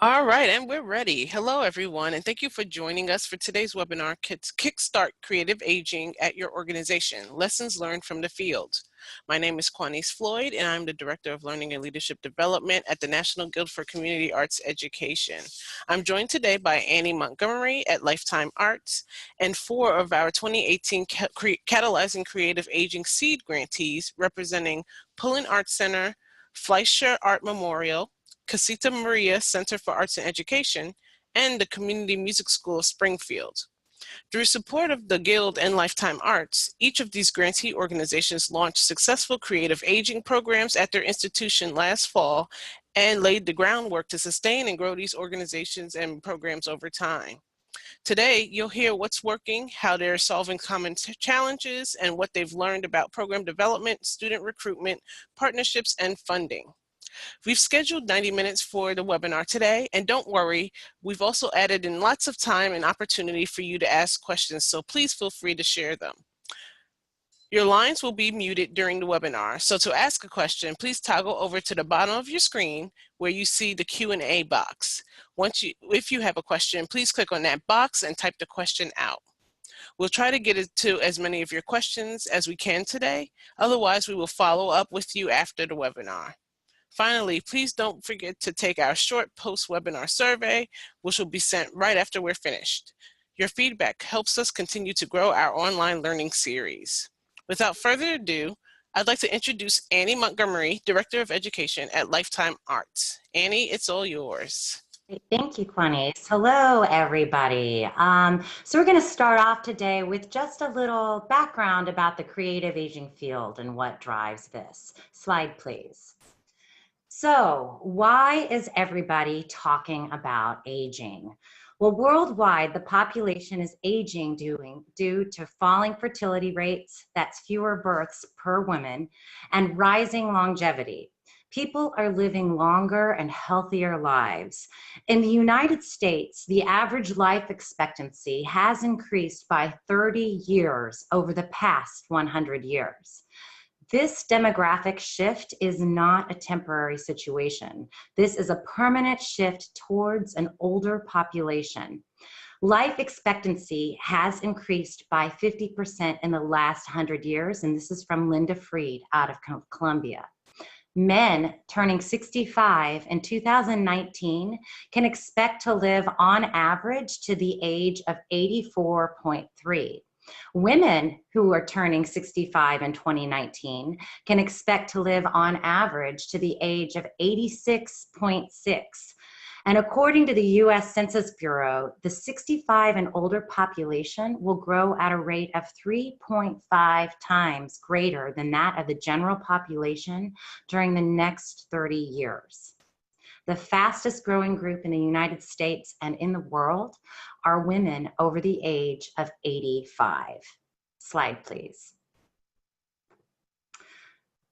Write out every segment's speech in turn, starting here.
All right, and we're ready. Hello, everyone, and thank you for joining us for today's webinar, Kickstart Creative Aging at Your Organization, Lessons Learned from the Field. My name is Quanice Floyd, and I'm the Director of Learning and Leadership Development at the National Guild for Community Arts Education. I'm joined today by Annie Montgomery at Lifetime Arts, and 4 of our 2018 Catalyzing Creative Aging Seed grantees representing Pullen Arts Center, Fleischer Art Memorial, Caseta Maria Center for Arts and Education, and the Community Music School of Springfield. Through support of the Guild and Lifetime Arts, each of these grantee organizations launched successful creative aging programs at their institution last fall and laid the groundwork to sustain and grow these organizations and programs over time. Today, you'll hear what's working, how they're solving common challenges, and what they've learned about program development, student recruitment, partnerships, and funding. We've scheduled 90 minutes for the webinar today, and don't worry, we've also added in lots of time and opportunity for you to ask questions, so please feel free to share them. Your lines will be muted during the webinar, so to ask a question, please toggle over to the bottom of your screen where you see the Q&A box. If you have a question, please click on that box and type the question out. We'll try to get to as many of your questions as we can today. Otherwise, we will follow up with you after the webinar. Finally, please don't forget to take our short post-webinar survey, which will be sent right after we're finished. Your feedback helps us continue to grow our online learning series. Without further ado, I'd like to introduce Annie Montgomery, Director of Education at Lifetime Arts. Annie, it's all yours. Thank you, Quanice. Hello, everybody. So we're going to start off today with just a little background about the creative aging field and what drives this. Slide, please. So why is everybody talking about aging? Well, worldwide, the population is aging due to falling fertility rates, that's fewer births per woman, and rising longevity. People are living longer and healthier lives. In the United States, the average life expectancy has increased by 30 years over the past 100 years. This demographic shift is not a temporary situation. This is a permanent shift towards an older population. Life expectancy has increased by 50% in the last 100 years, and this is from Linda Freed out of Columbia. Men turning 65 in 2019 can expect to live on average to the age of 84.3. Women who are turning 65 in 2019 can expect to live on average to the age of 86.6. And according to the US Census Bureau, the 65 and older population will grow at a rate of 3.5 times greater than that of the general population during the next 30 years. The fastest growing group in the United States and in the world are women over the age of 85. Slide, please.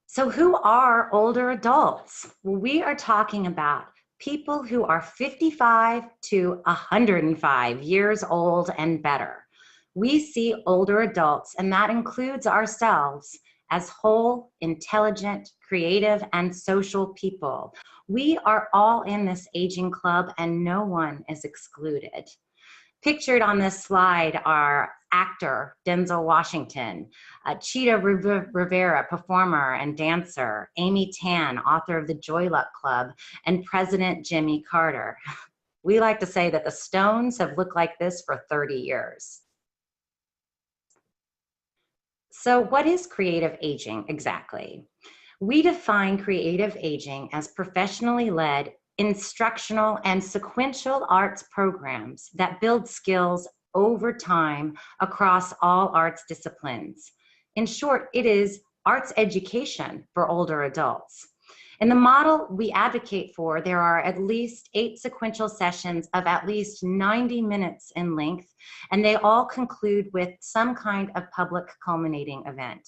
So who are older adults? Well, we are talking about people who are 55 to 105 years old and better. We see older adults, and that includes ourselves, as whole, intelligent, creative, and social people. We are all in this aging club, and no one is excluded. Pictured on this slide are actor Denzel Washington, Cheetah Rivera, performer and dancer, Amy Tan, author of the Joy Luck Club, and President Jimmy Carter. We like to say that the Stones have looked like this for 30 years. So what is creative aging exactly? We define creative aging as professionally led, instructional, and sequential arts programs that build skills over time across all arts disciplines. In short, it is arts education for older adults. In the model we advocate for, there are at least 8 sequential sessions of at least 90 minutes in length, and they all conclude with some kind of public culminating event.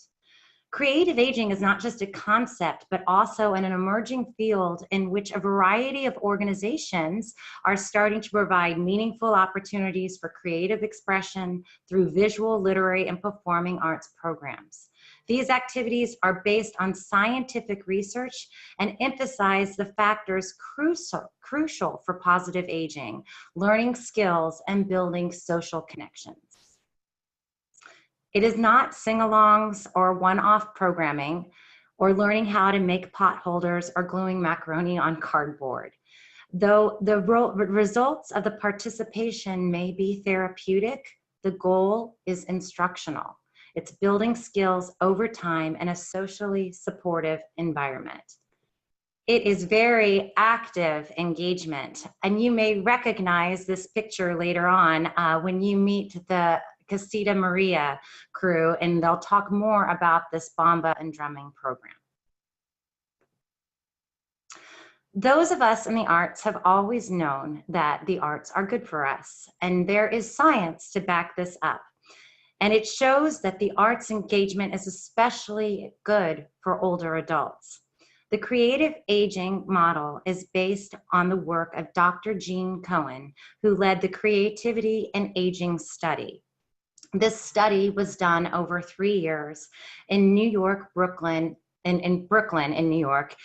Creative aging is not just a concept, but also an emerging field in which a variety of organizations are starting to provide meaningful opportunities for creative expression through visual, literary, and performing arts programs. These activities are based on scientific research and emphasize the factors crucial for positive aging, learning skills, and building social connections. It is not sing-alongs or one-off programming or learning how to make pot holders or gluing macaroni on cardboard. Though the results of the participation may be therapeutic, the goal is instructional. It's building skills over time in a socially supportive environment. It is very active engagement, and you may recognize this picture later on when you meet the Caseta Maria crew, and they'll talk more about this bomba and drumming program. Those of us in the arts have always known that the arts are good for us, and there is science to back this up. And it shows that the arts engagement is especially good for older adults. The creative aging model is based on the work of Dr. Gene Cohen, who led the Creativity and Aging Study. This study was done over 3 years in New York, Brooklyn, in New York,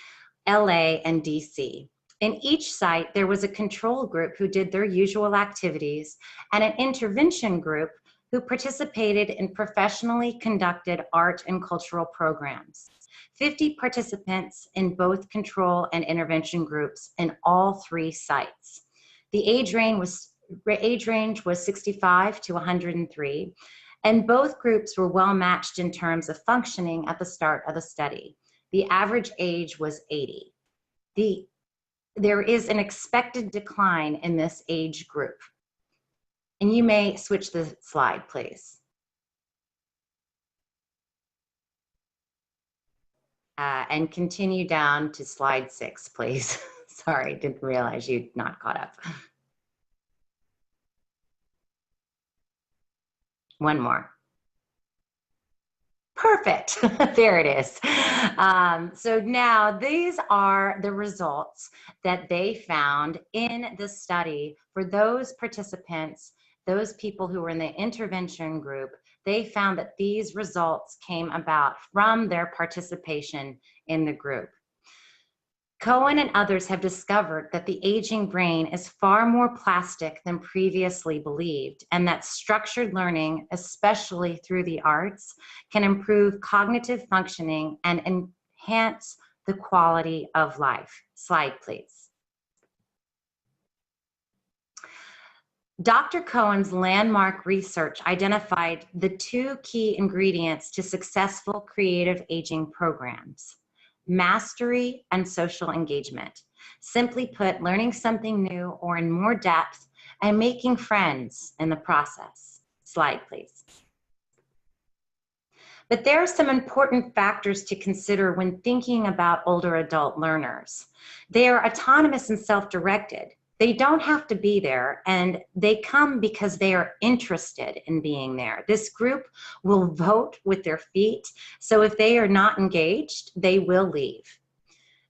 LA, and DC. In each site, there was a control group who did their usual activities and an intervention group who participated in professionally conducted art and cultural programs. 50 participants in both control and intervention groups in all 3 sites. The age range was 65 to 103, and both groups were well matched in terms of functioning at the start of the study. The average age was 80. There is an expected decline in this age group. And you may switch the slide, please. And continue down to slide 6, please. Sorry, didn't realize you'd not caught up. One more. Perfect. There it is. So now these are the results that they found in the study for those participants, those people who were in the intervention group. They found that these results came about from their participation in the group. Cohen and others have discovered that the aging brain is far more plastic than previously believed, and that structured learning, especially through the arts, can improve cognitive functioning and enhance the quality of life. Slide, please. Dr. Cohen's landmark research identified the 2 key ingredients to successful creative aging programs: mastery and social engagement. Simply put, learning something new or in more depth and making friends in the process. Slide, please. But there are some important factors to consider when thinking about older adult learners. They are autonomous and self-directed. They don't have to be there, and they come because they are interested in being there. This group will vote with their feet, so if they are not engaged, they will leave.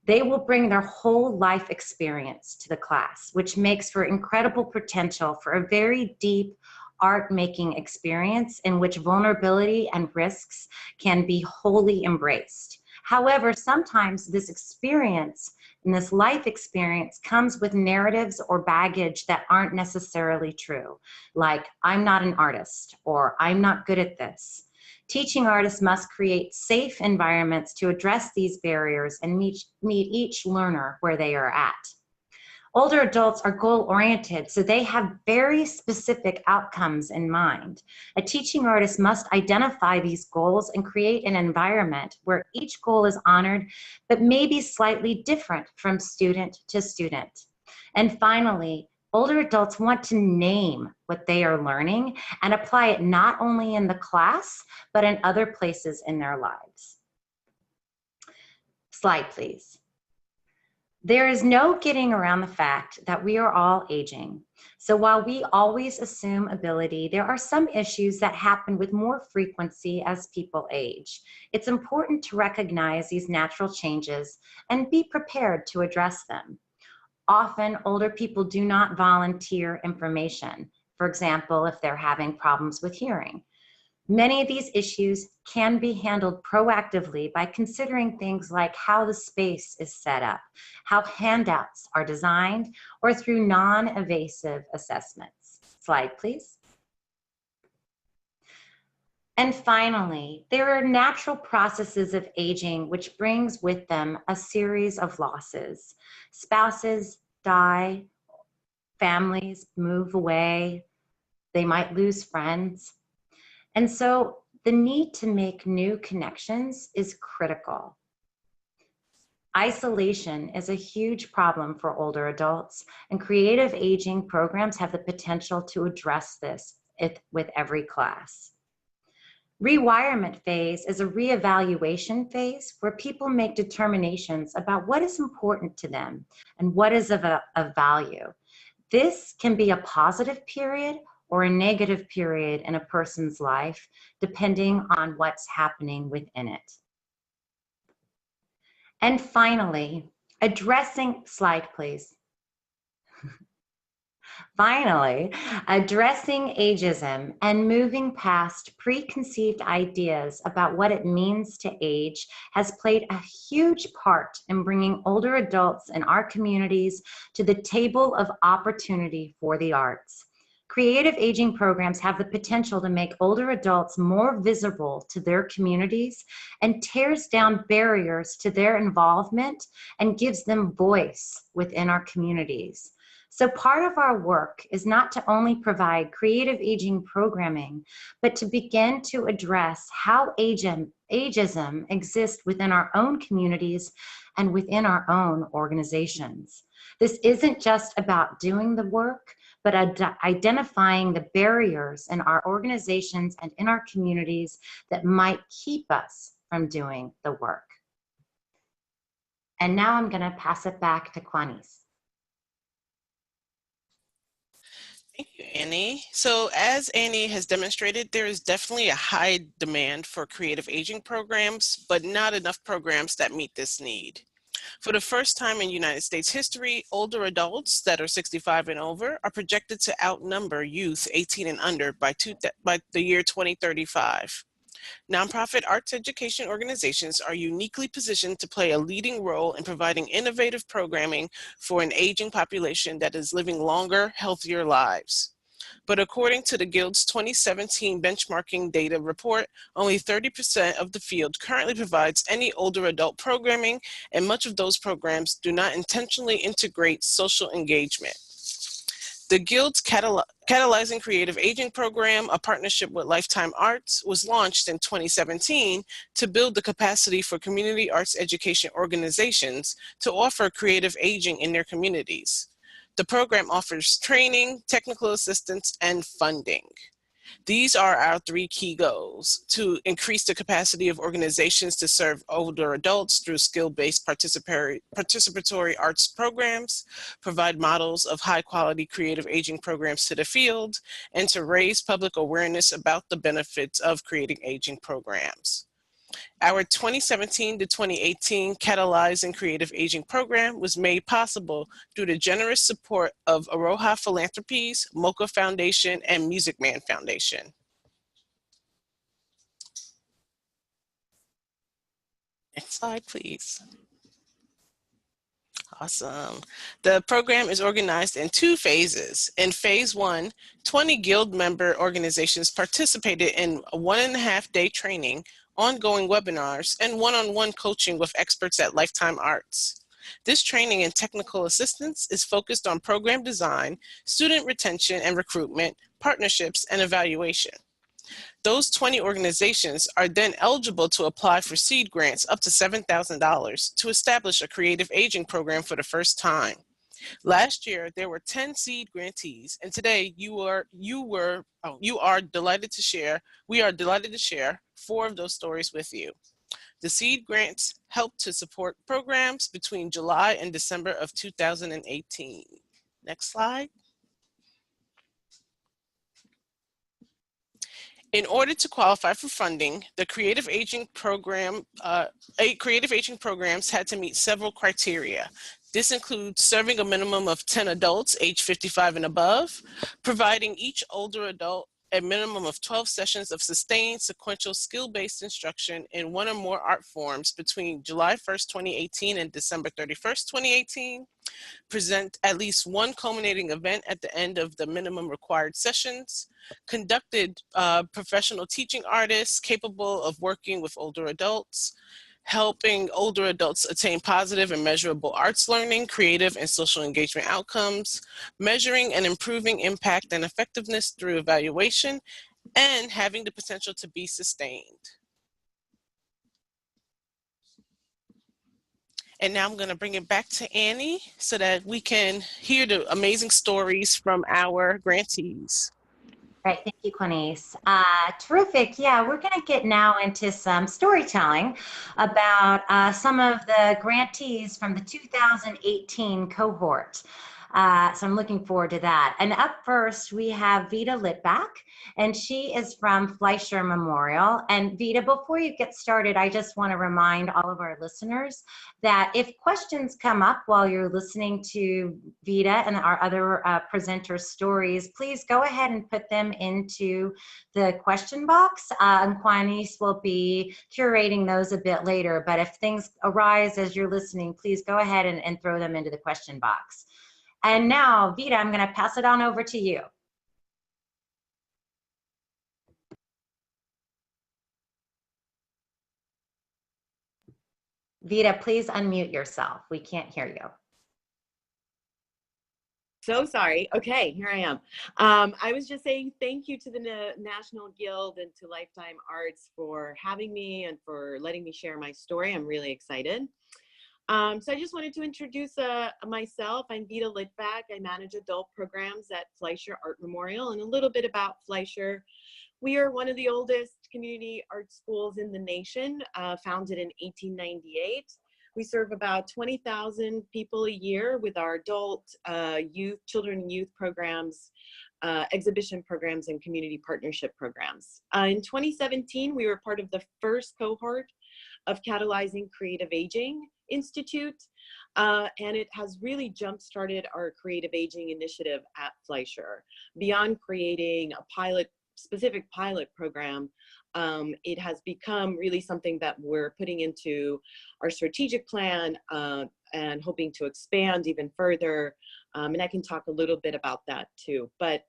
They will bring their whole life experience to the class, which makes for incredible potential for a very deep art-making experience in which vulnerability and risks can be wholly embraced. However, sometimes this experience and this life experience comes with narratives or baggage that aren't necessarily true, like I'm not an artist or I'm not good at this. Teaching artists must create safe environments to address these barriers and meet each learner where they are at. Older adults are goal-oriented, so they have very specific outcomes in mind. A teaching artist must identify these goals and create an environment where each goal is honored, but may be slightly different from student to student. And finally, older adults want to name what they are learning and apply it not only in the class, but in other places in their lives. Slide, please. There is no getting around the fact that we are all aging. So while we always assume ability, there are some issues that happen with more frequency as people age. It's important to recognize these natural changes and be prepared to address them. Often, older people do not volunteer information. For example, if they're having problems with hearing. Many of these issues can be handled proactively by considering things like how the space is set up, how handouts are designed, or through non-evasive assessments. Slide, please. And finally, there are natural processes of aging which brings with them a series of losses. Spouses die, families move away, they might lose friends. And so the need to make new connections is critical. Isolation is a huge problem for older adults, and creative aging programs have the potential to address this with every class. Rewirement phase is a reevaluation phase where people make determinations about what is important to them and what is of value. This can be a positive period or a negative period in a person's life, depending on what's happening within it. And finally, slide please. Finally, addressing ageism and moving past preconceived ideas about what it means to age has played a huge part in bringing older adults in our communities to the table of opportunity for the arts. Creative aging programs have the potential to make older adults more visible to their communities and tears down barriers to their involvement and gives them voice within our communities. So part of our work is not to only provide creative aging programming, but to begin to address how ageism exists within our own communities and within our own organizations. This isn't just about doing the work, but identifying the barriers in our organizations and in our communities that might keep us from doing the work. And now I'm going to pass it back to Juanis. Thank you, Annie. So as Annie has demonstrated, there is definitely a high demand for creative aging programs, but not enough programs that meet this need. For the first time in United States history, older adults that are 65 and over are projected to outnumber youth 18 and under by the year 2035. Nonprofit arts education organizations are uniquely positioned to play a leading role in providing innovative programming for an aging population that is living longer, healthier lives. But according to the Guild's 2017 benchmarking data report, only 30% of the field currently provides any older adult programming, and much of those programs do not intentionally integrate social engagement. The Guild's Catalyzing Creative Aging program, a partnership with Lifetime Arts, was launched in 2017 to build the capacity for community arts education organizations to offer creative aging in their communities. The program offers training, technical assistance, and funding. These are our three key goals: to increase the capacity of organizations to serve older adults through skill-based participatory arts programs, provide models of high-quality creative aging programs to the field, and to raise public awareness about the benefits of creating aging programs. Our 2017 to 2018 Catalyzing Creative Aging program was made possible through the generous support of Aroha Philanthropies, Mocha Foundation, and Music Man Foundation. Next slide, please. Awesome. The program is organized in two phases. In phase one, 20 Guild member organizations participated in a 1.5-day training, ongoing webinars, and one-on-one coaching with experts at Lifetime Arts. This training and technical assistance is focused on program design, student retention and recruitment, partnerships, and evaluation. Those 20 organizations are then eligible to apply for seed grants up to $7,000 to establish a creative aging program for the first time. Last year, there were 10 seed grantees, and today we are delighted to share 4 of those stories with you. The seed grants help to support programs between July and December of 2018. Next slide. In order to qualify for funding, the creative aging programs had to meet several criteria. This includes serving a minimum of 10 adults aged 55 and above, providing each older adult a minimum of 12 sessions of sustained sequential skill-based instruction in one or more art forms between July 1st, 2018 and December 31st, 2018. Present at least one culminating event at the end of the minimum required sessions. Conducted professional teaching artists capable of working with older adults, helping older adults attain positive and measurable arts learning, creative and social engagement outcomes, measuring and improving impact and effectiveness through evaluation, and having the potential to be sustained. And now I'm going to bring it back to Annie so that we can hear the amazing stories from our grantees. Right, thank you, Quanice. Terrific. Yeah, we're going to get now into some storytelling about some of the grantees from the 2018 cohort. So I'm looking forward to that. And up first, we have Vita Litback, and she is from Fleischer Memorial. And Vita, before you get started, I just want to remind all of our listeners that if questions come up while you're listening to Vita and our other presenters' stories, please go ahead and put them into the question box. And Quanice will be curating those a bit later. But if things arise as you're listening, please go ahead and throw them into the question box. And now, Vita, I'm going to pass it on over to you. Vita, please unmute yourself. We can't hear you. So sorry. Okay, here I am. I was just saying thank you to the National Guild and to Lifetime Arts for having me and for letting me share my story. I'm really excited. So I just wanted to introduce myself. I'm Vita Litback. I manage adult programs at Fleischer Art Memorial, and a little bit about Fleischer. We are one of the oldest community art schools in the nation, founded in 1898. We serve about 20,000 people a year with our adult, youth, children and youth programs, exhibition programs, and community partnership programs. In 2017, we were part of the first cohort of Catalyzing Creative Aging Institute, and it has really jump-started our creative aging initiative at Fleischer. Beyond creating a specific pilot program, it has become really something that we're putting into our strategic plan and hoping to expand even further. And I can talk a little bit about that too. But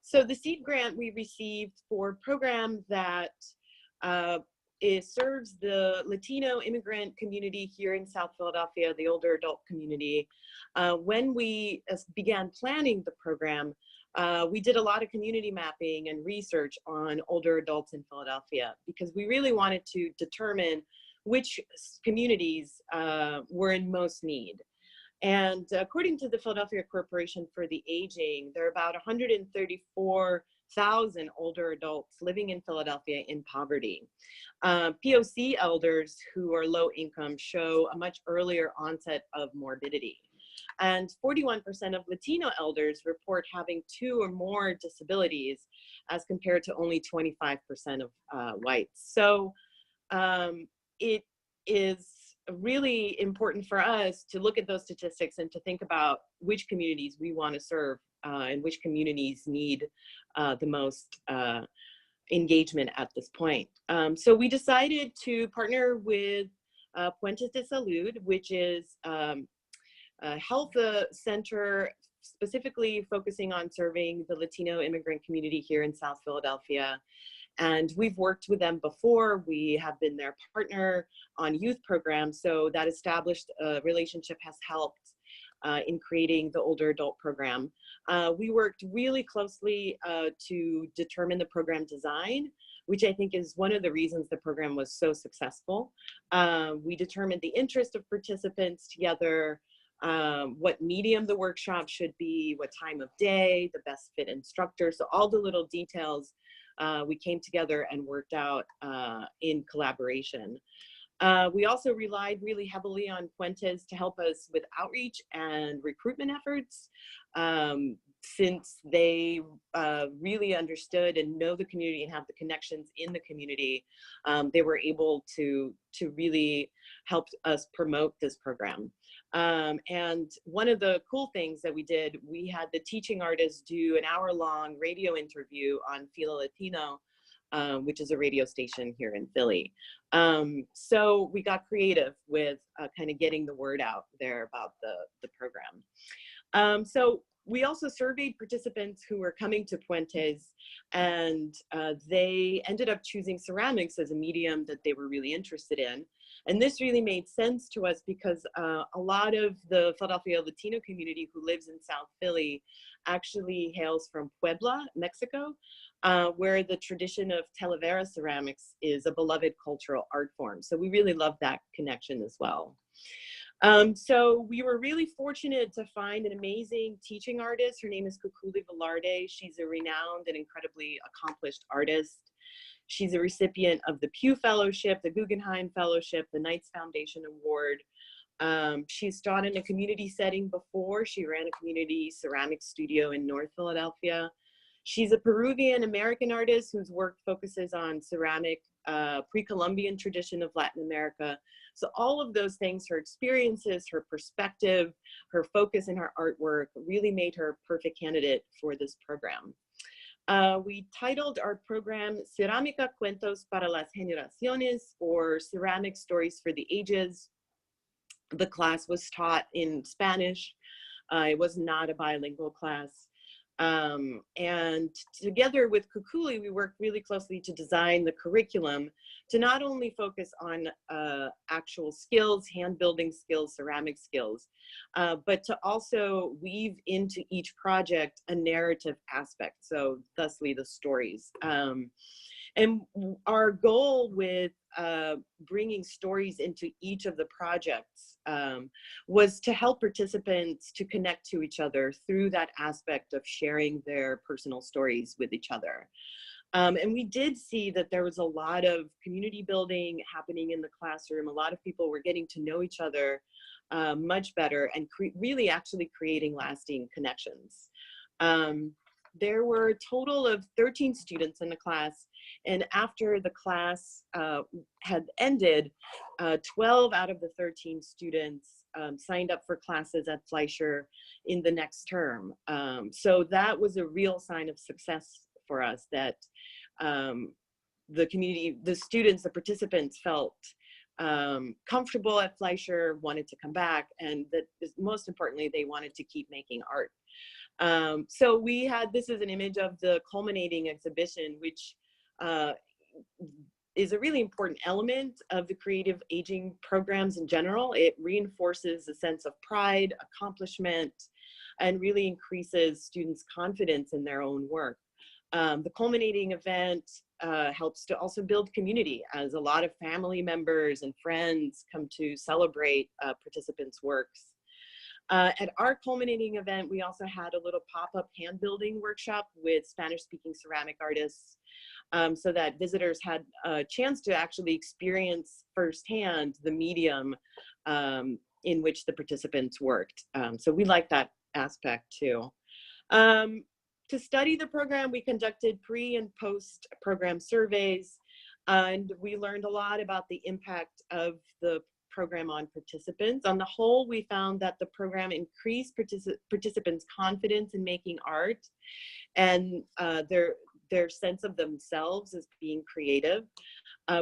so the seed grant we received for a program that it serves the Latino immigrant community here in South Philadelphia, the older adult community. When we began planning the program, we did a lot of community mapping and research on older adults in Philadelphia because we really wanted to determine which communities were in most need. And according to the Philadelphia Corporation for the Aging, there are about 134,000 older adults living in Philadelphia in poverty. POC elders who are low income show a much earlier onset of morbidity. And 41% of Latino elders report having 2 or more disabilities as compared to only 25% of whites. So it is really important for us to look at those statistics and to think about which communities we want to serve and which communities need the most engagement at this point. So we decided to partner with Cuentas de Salud, which is a health center specifically focusing on serving the Latino immigrant community here in South Philadelphia. And we've worked with them before. We have been their partner on youth programs. So that established relationship has helped in creating the older adult program. We worked really closely to determine the program design, which I think is one of the reasons the program was so successful. We determined the interest of participants together, what medium the workshop should be, what time of day, the best fit instructor. So all the little details we came together and worked out in collaboration. We also relied really heavily on Cuentas to help us with outreach and recruitment efforts. Since they really understood and know the community and have the connections in the community, they were able to really help us promote this program. And one of the cool things that we did, we had the teaching artists do an hour-long radio interview on Fila Latino, which is a radio station here in Philly. So we got creative with kind of getting the word out there about the program. So we also surveyed participants who were coming to Puentes, and they ended up choosing ceramics as a medium that they were really interested in. And this really made sense to us because a lot of the Philadelphia Latino community who lives in South Philly actually hails from Puebla, Mexico, where the tradition of Talavera ceramics is a beloved cultural art form. So we really love that connection as well. So we were really fortunate to find an amazing teaching artist. Her name is Kukuli Velarde. She's a renowned and incredibly accomplished artist. She's a recipient of the Pew Fellowship, the Guggenheim Fellowship, the Knights Foundation Award. She's taught in a community setting before. She ran a community ceramic studio in North Philadelphia. She's a Peruvian American artist whose work focuses on ceramic, pre-Columbian tradition of Latin America. So all of those things, her experiences, her perspective, her focus in her artwork really made her a perfect candidate for this program. We titled our program Cerámica Cuentos para las Generaciones, or Ceramic Stories for the Ages. The class was taught in Spanish. It was not a bilingual class. And together with Kukuli, we worked really closely to design the curriculum to not only focus on actual skills, hand building skills, ceramic skills, but to also weave into each project a narrative aspect. So thusly the stories. And our goal with bringing stories into each of the projects was to help participants to connect to each other through that aspect of sharing their personal stories with each other. And we did see that there was a lot of community building happening in the classroom. A lot of people were getting to know each other much better and really actually creating lasting connections. There were a total of 13 students in the class, and after the class had ended, 12 out of the 13 students signed up for classes at Fleischer in the next term. So that was a real sign of success for us, that the community, the students, the participants felt comfortable at Fleischer, wanted to come back, and that most importantly, they wanted to keep making art. So we had, this is an image of the culminating exhibition, which is a really important element of the creative aging programs in general. It reinforces a sense of pride, accomplishment, and really increases students' confidence in their own work. The culminating event helps to also build community, as a lot of family members and friends come to celebrate participants' works. At our culminating event, we also had a little pop-up hand building workshop with Spanish-speaking ceramic artists, so that visitors had a chance to actually experience firsthand the medium in which the participants worked. So we like that aspect too. To study the program, we conducted pre and post program surveys, and we learned a lot about the impact of the program on participants. On the whole, we found that the program increased participants' confidence in making art and their sense of themselves as being creative.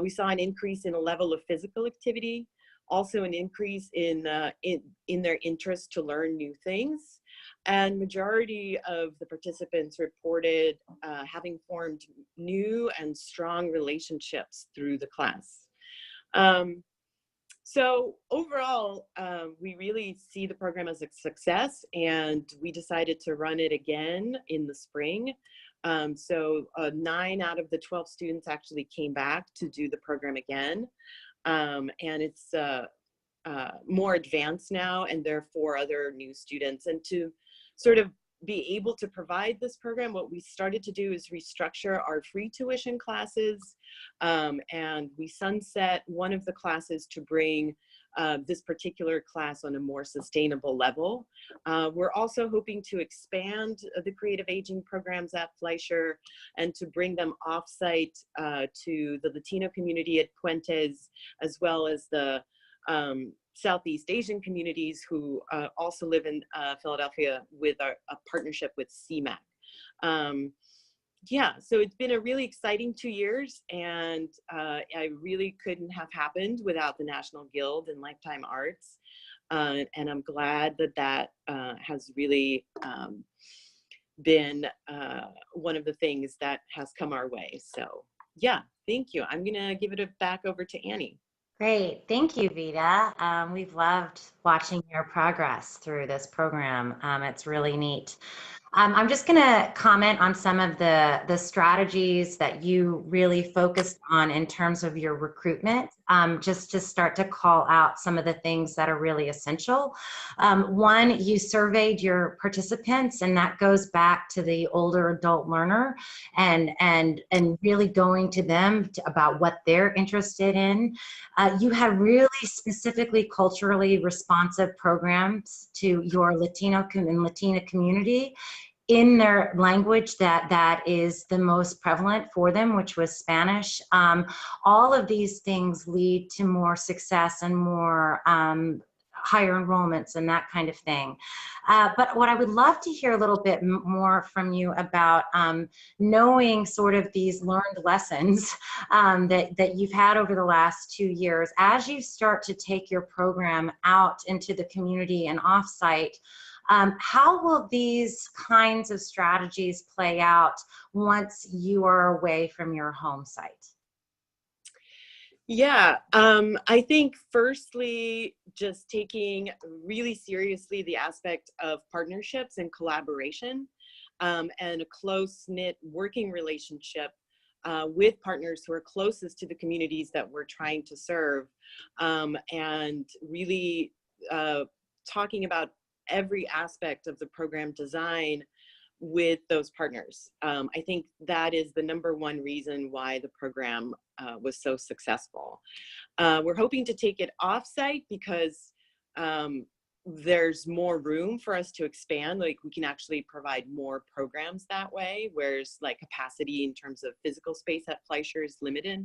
We saw an increase in the level of physical activity, also an increase in their interest to learn new things. And majority of the participants reported having formed new and strong relationships through the class. So overall, we really see the program as a success, and we decided to run it again in the spring. So 9 out of the 12 students actually came back to do the program again. And it's more advanced now, and there are 4 other new students. And to sort of be able to provide this program, what we started to do is restructure our free tuition classes, and we sunset one of the classes to bring this particular class on a more sustainable level. We're also hoping to expand the creative aging programs at Fleischer and to bring them offsite to the Latino community at Puentes, as well as the Southeast Asian communities who also live in Philadelphia with a partnership with CMAC. Yeah, so it's been a really exciting 2 years, and I really couldn't have happened without the National Guild and Lifetime Arts. And I'm glad that has really been one of the things that has come our way. So yeah, thank you. I'm gonna give it back over to Annie. Great. Thank you, Vita. We've loved watching your progress through this program. It's really neat. I'm just going to comment on some of the strategies that you really focused on in terms of your recruitment, just to start to call out some of the things that are really essential. One, you surveyed your participants, and that goes back to the older adult learner and really going to them about what they're interested in. You had really specifically culturally responsive programs to your Latino and Latina community in their language that is the most prevalent for them, which was Spanish. All of these things lead to more success and more higher enrollments and that kind of thing. But what I would love to hear a little bit more from you about knowing sort of these learned lessons that you've had over the last 2 years as you start to take your program out into the community and offsite. How will these kinds of strategies play out once you are away from your home site? Yeah, I think firstly, just taking really seriously the aspect of partnerships and collaboration, and a close-knit working relationship with partners who are closest to the communities that we're trying to serve, and really talking about every aspect of the program design with those partners. I think that is the #1 reason why the program was so successful. We're hoping to take it offsite because there's more room for us to expand. Like, we can actually provide more programs that way, whereas like capacity in terms of physical space at Fleischer is limited.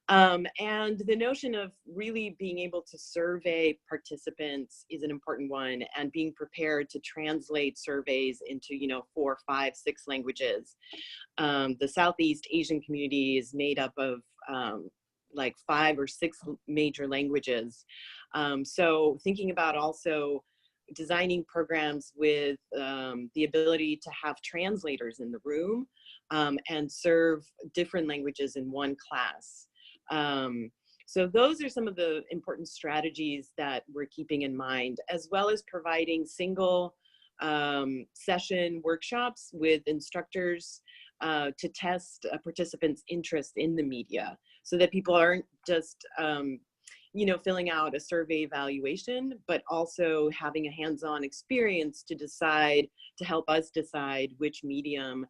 And the notion of really being able to survey participants is an important one, and being prepared to translate surveys into, 4, 5, 6 languages. The Southeast Asian community is made up of like 5 or 6 major languages. So thinking about also designing programs with the ability to have translators in the room and serve different languages in one class. So those are some of the important strategies that we're keeping in mind, as well as providing single session workshops with instructors to test participants' interest in the media, so that people aren't just filling out a survey evaluation, but also having a hands-on experience to help us decide which medium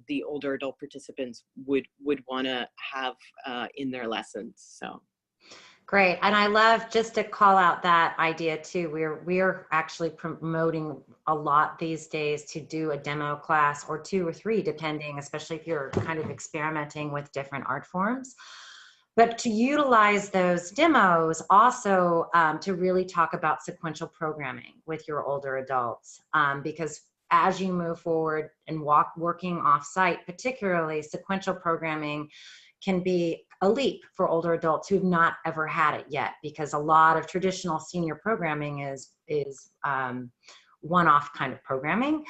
the older adult participants would want to have in their lessons. So great. And I love, just to call out that idea too, we're actually promoting a lot these days to do a demo class or 2 or 3, depending, especially if you're kind of experimenting with different art forms. But to utilize those demos also to really talk about sequential programming with your older adults, because as you move forward and working off-site, particularly sequential programming can be a leap for older adults who've not ever had it yet, because a lot of traditional senior programming is one-off kind of programming,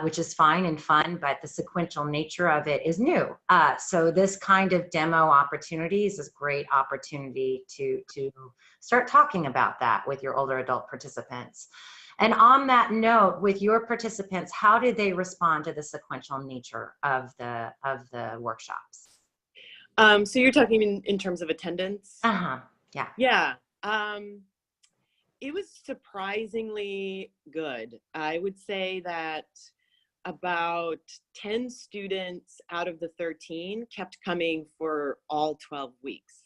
which is fine and fun, but the sequential nature of it is new. So this kind of demo opportunities is a great opportunity to start talking about that with your older adult participants. And on that note, with your participants, how did they respond to the sequential nature of the workshops? So you're talking in terms of attendance? Uh-huh. Yeah. Yeah. It was surprisingly good. I would say that about 10 students out of the 13 kept coming for all 12 weeks.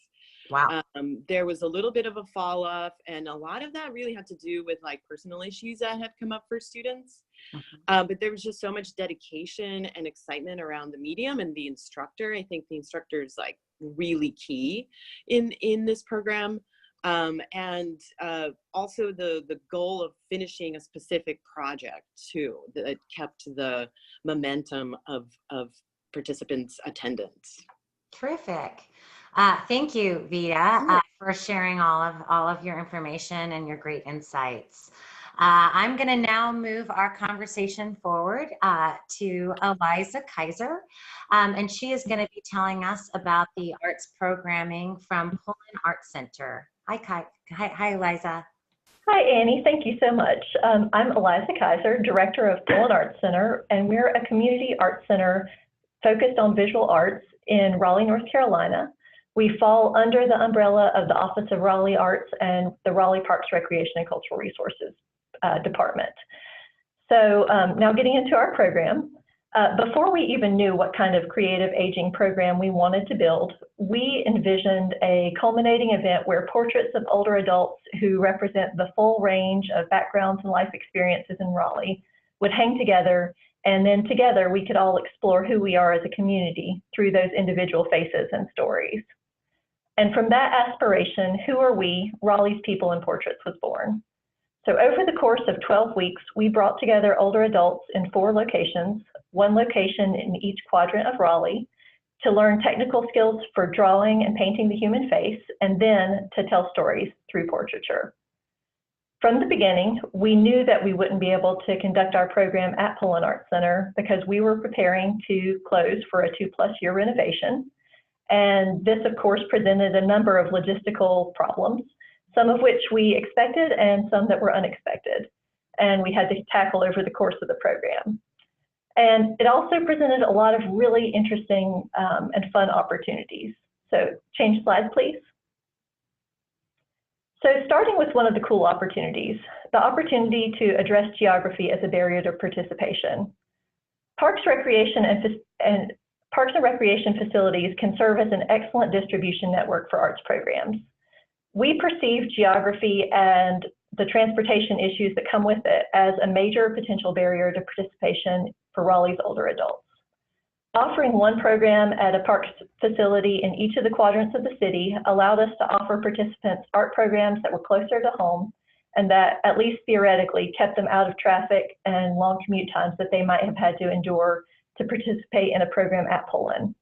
Wow. There was a little bit of a fall off, and a lot of that really had to do with like personal issues that had come up for students. Mm-hmm. But there was just so much dedication and excitement around the medium and the instructor. I think the instructor is like really key in this program. And also the goal of finishing a specific project too, that kept the momentum of participants' attendance. Terrific. Thank you, Vita, for sharing all of your information and your great insights. I'm going to now move our conversation forward to Eliza Kaiser, and she is going to be telling us about the arts programming from Pullen Arts Center. Hi, Eliza. Hi, Annie. Thank you so much. I'm Eliza Kaiser, Director of Pullen Arts Center, and we're a community arts center focused on visual arts in Raleigh, North Carolina. We fall under the umbrella of the Office of Raleigh Arts and the Raleigh Parks, Recreation, and Cultural Resources Department. So now getting into our program, before we even knew what kind of creative aging program we wanted to build, we envisioned a culminating event where portraits of older adults who represent the full range of backgrounds and life experiences in Raleigh would hang together, and then together we could all explore who we are as a community through those individual faces and stories. And from that aspiration, Who Are We? Raleigh's People in Portraits was born. So over the course of 12 weeks, we brought together older adults in 4 locations, 1 location in each quadrant of Raleigh, to learn technical skills for drawing and painting the human face, and then to tell stories through portraiture. From the beginning, we knew that we wouldn't be able to conduct our program at Pullen Arts Center because we were preparing to close for a 2+ year renovation. And this, of course, presented a number of logistical problems, some of which we expected and some that were unexpected, and we had to tackle over the course of the program. And it also presented a lot of really interesting and fun opportunities. So change slide, please. So starting with one of the cool opportunities, the opportunity to address geography as a barrier to participation. Parks and Recreation facilities can serve as an excellent distribution network for arts programs. We perceive geography and the transportation issues that come with it as a major potential barrier to participation for Raleigh's older adults. Offering one program at a parks facility in each of the quadrants of the city allowed us to offer participants art programs that were closer to home and that, at least theoretically, kept them out of traffic and long commute times that they might have had to endure to participate in a program at Pullen.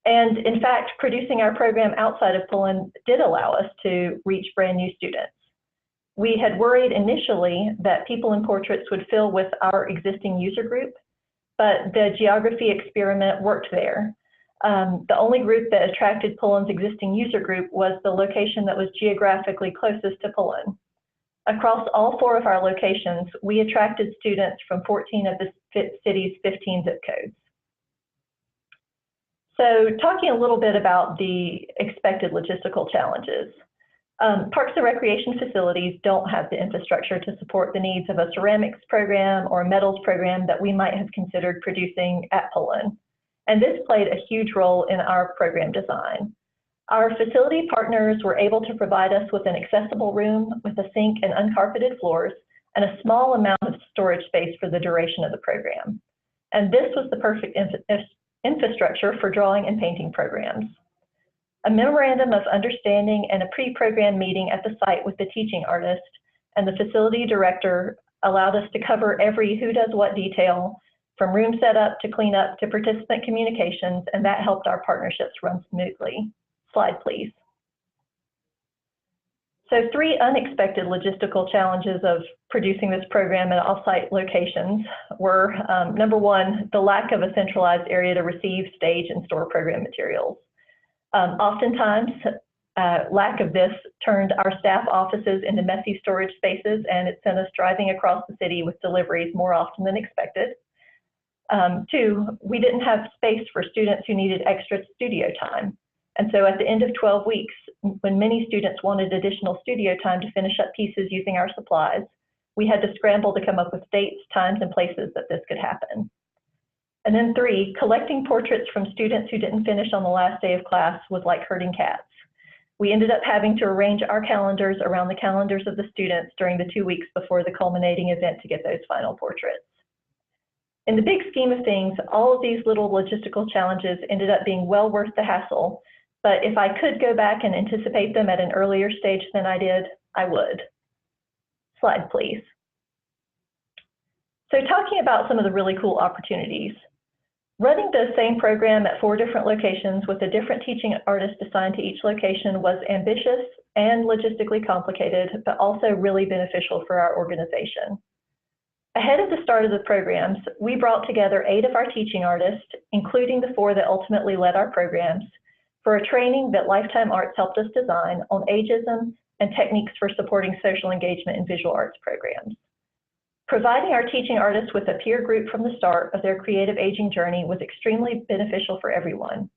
And in fact, producing our program outside of Pullen did allow us to reach brand new students. We had worried initially that People in Portraits would fill with our existing user group, but the geography experiment worked there. The only group that attracted Pullen's existing user group was the location that was geographically closest to Pullen. Across all 4 of our locations, we attracted students from 14 of the city's 15 zip codes. So talking a little bit about the expected logistical challenges. Parks and recreation facilities don't have the infrastructure to support the needs of a ceramics program or a metals program that we might have considered producing at Pullen. And this played a huge role in our program design. Our facility partners were able to provide us with an accessible room with a sink and uncarpeted floors and a small amount of storage space for the duration of the program. And this was the perfect infrastructure for drawing and painting programs. A memorandum of understanding and a pre-program meeting at the site with the teaching artist and the facility director allowed us to cover every who does what detail, from room setup to cleanup to participant communications, and that helped our partnerships run smoothly. Slide, please. So 3 unexpected logistical challenges of producing this program at off-site locations were, number 1, the lack of a centralized area to receive, stage, and store program materials. Oftentimes, lack of this turned our staff offices into messy storage spaces, and it sent us driving across the city with deliveries more often than expected. 2, we didn't have space for students who needed extra studio time. And so at the end of 12 weeks, when many students wanted additional studio time to finish up pieces using our supplies, we had to scramble to come up with dates, times, and places that this could happen. And then 3, collecting portraits from students who didn't finish on the last day of class was like herding cats. We ended up having to arrange our calendars around the calendars of the students during the 2 weeks before the culminating event to get those final portraits. In the big scheme of things, all of these little logistical challenges ended up being well worth the hassle but if I could go back and anticipate them at an earlier stage than I did, I would. Slide, please. So talking about some of the really cool opportunities. Running the same program at 4 different locations with a different teaching artist assigned to each location was ambitious and logistically complicated, but also really beneficial for our organization. Ahead of the start of the programs, we brought together 8 of our teaching artists, including the 4 that ultimately led our programs, for a training that Lifetime Arts helped us design on ageism and techniques for supporting social engagement in visual arts programs. Providing our teaching artists with a peer group from the start of their creative aging journey was extremely beneficial for everyone.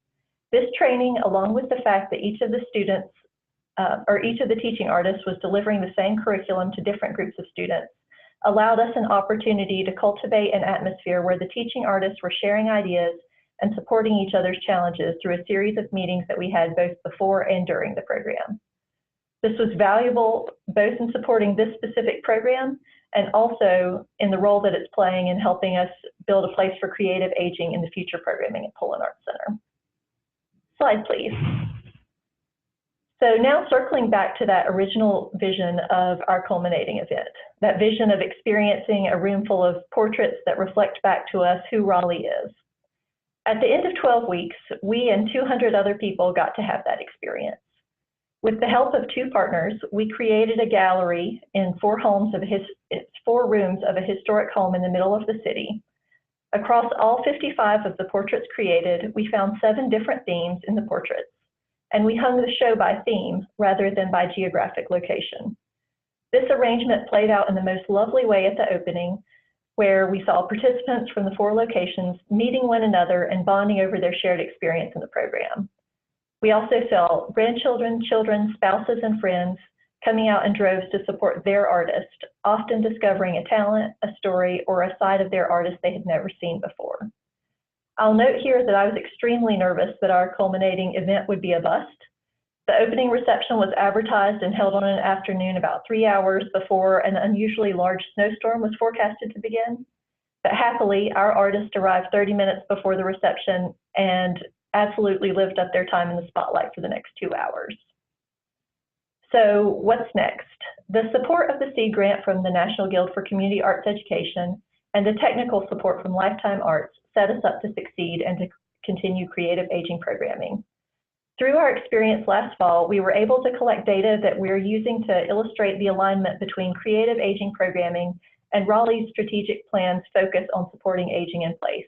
This training, along with the fact that each of the students or each of the teaching artists was delivering the same curriculum to different groups of students, allowed us an opportunity to cultivate an atmosphere where the teaching artists were sharing ideas and supporting each other's challenges through a series of meetings that we had both before and during the program. This was valuable both in supporting this specific program and also in the role that it's playing in helping us build a place for creative aging in the future programming at Poland Arts Center. Slide, please. So now circling back to that original vision of our culminating event, that vision of experiencing a room full of portraits that reflect back to us who Raleigh is. At the end of 12 weeks, we and 200 other people got to have that experience. With the help of 2 partners, we created a gallery in 4 rooms of a historic home in the middle of the city. Across all 55 of the portraits created, we found 7 different themes in the portraits, and we hung the show by theme rather than by geographic location. This arrangement played out in the most lovely way at the opening, where we saw participants from the 4 locations meeting one another and bonding over their shared experience in the program. We also saw grandchildren, children, spouses, and friends coming out in droves to support their artist, often discovering a talent, a story, or a side of their artist they had never seen before. I'll note here that I was extremely nervous that our culminating event would be a bust. The opening reception was advertised and held on an afternoon about 3 hours before an unusually large snowstorm was forecasted to begin. But happily, our artist arrived 30 minutes before the reception and absolutely lived up their time in the spotlight for the next 2 hours. So what's next? The support of the SEED grant from the National Guild for Community Arts Education and the technical support from Lifetime Arts set us up to succeed and to continue creative aging programming. Through our experience last fall, we were able to collect data that we're using to illustrate the alignment between creative aging programming and Raleigh's strategic plan's focus on supporting aging in place.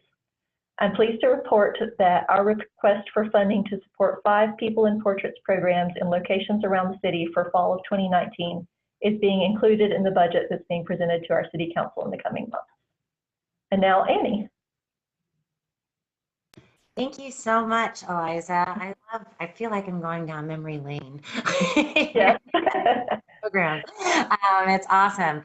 I'm pleased to report that our request for funding to support 5 People in Portraits programs in locations around the city for fall of 2019 is being included in the budget that's being presented to our City Council in the coming months. And now, Amy. Thank you so much, Eliza. I feel like I'm going down memory lane. Yeah. Program. It's awesome.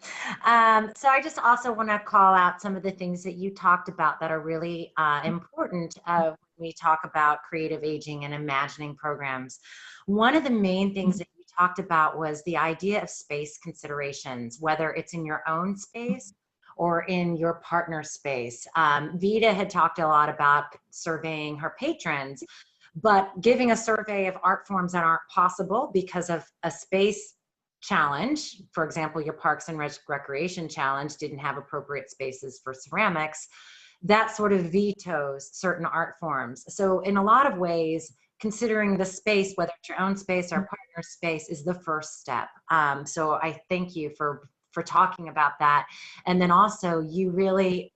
So I just also want to call out some of the things that you talked about that are really important when we talk about creative aging and imagining programs. One of the main things that you talked about was the idea of space considerations, whether it's in your own space or in your partner space. Vita had talked a lot about surveying her patrons, but giving a survey of art forms that aren't possible because of a space challenge. For example, your Parks and Recreation Challenge didn't have appropriate spaces for ceramics. That sort of vetoes certain art forms. So in a lot of ways, considering the space, whether it's your own space or partner space, is the first step. So I thank you for talking about that. And then also you really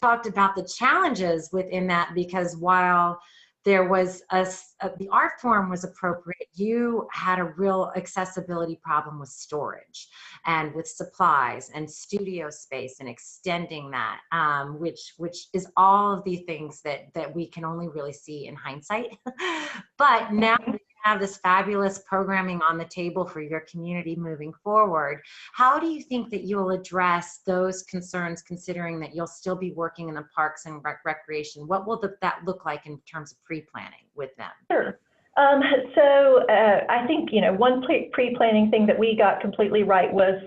talked about the challenges within that, because while there was the art form was appropriate, you had a real accessibility problem with storage and with supplies and studio space and extending that, which is all of the things that we can only really see in hindsight. But now we have this fabulous programming on the table for your community moving forward. How do you think that you'll address those concerns, considering that you'll still be working in the parks and recreation? What will that look like in terms of pre-planning with them? Sure. So I think, one pre-planning thing that we got completely right was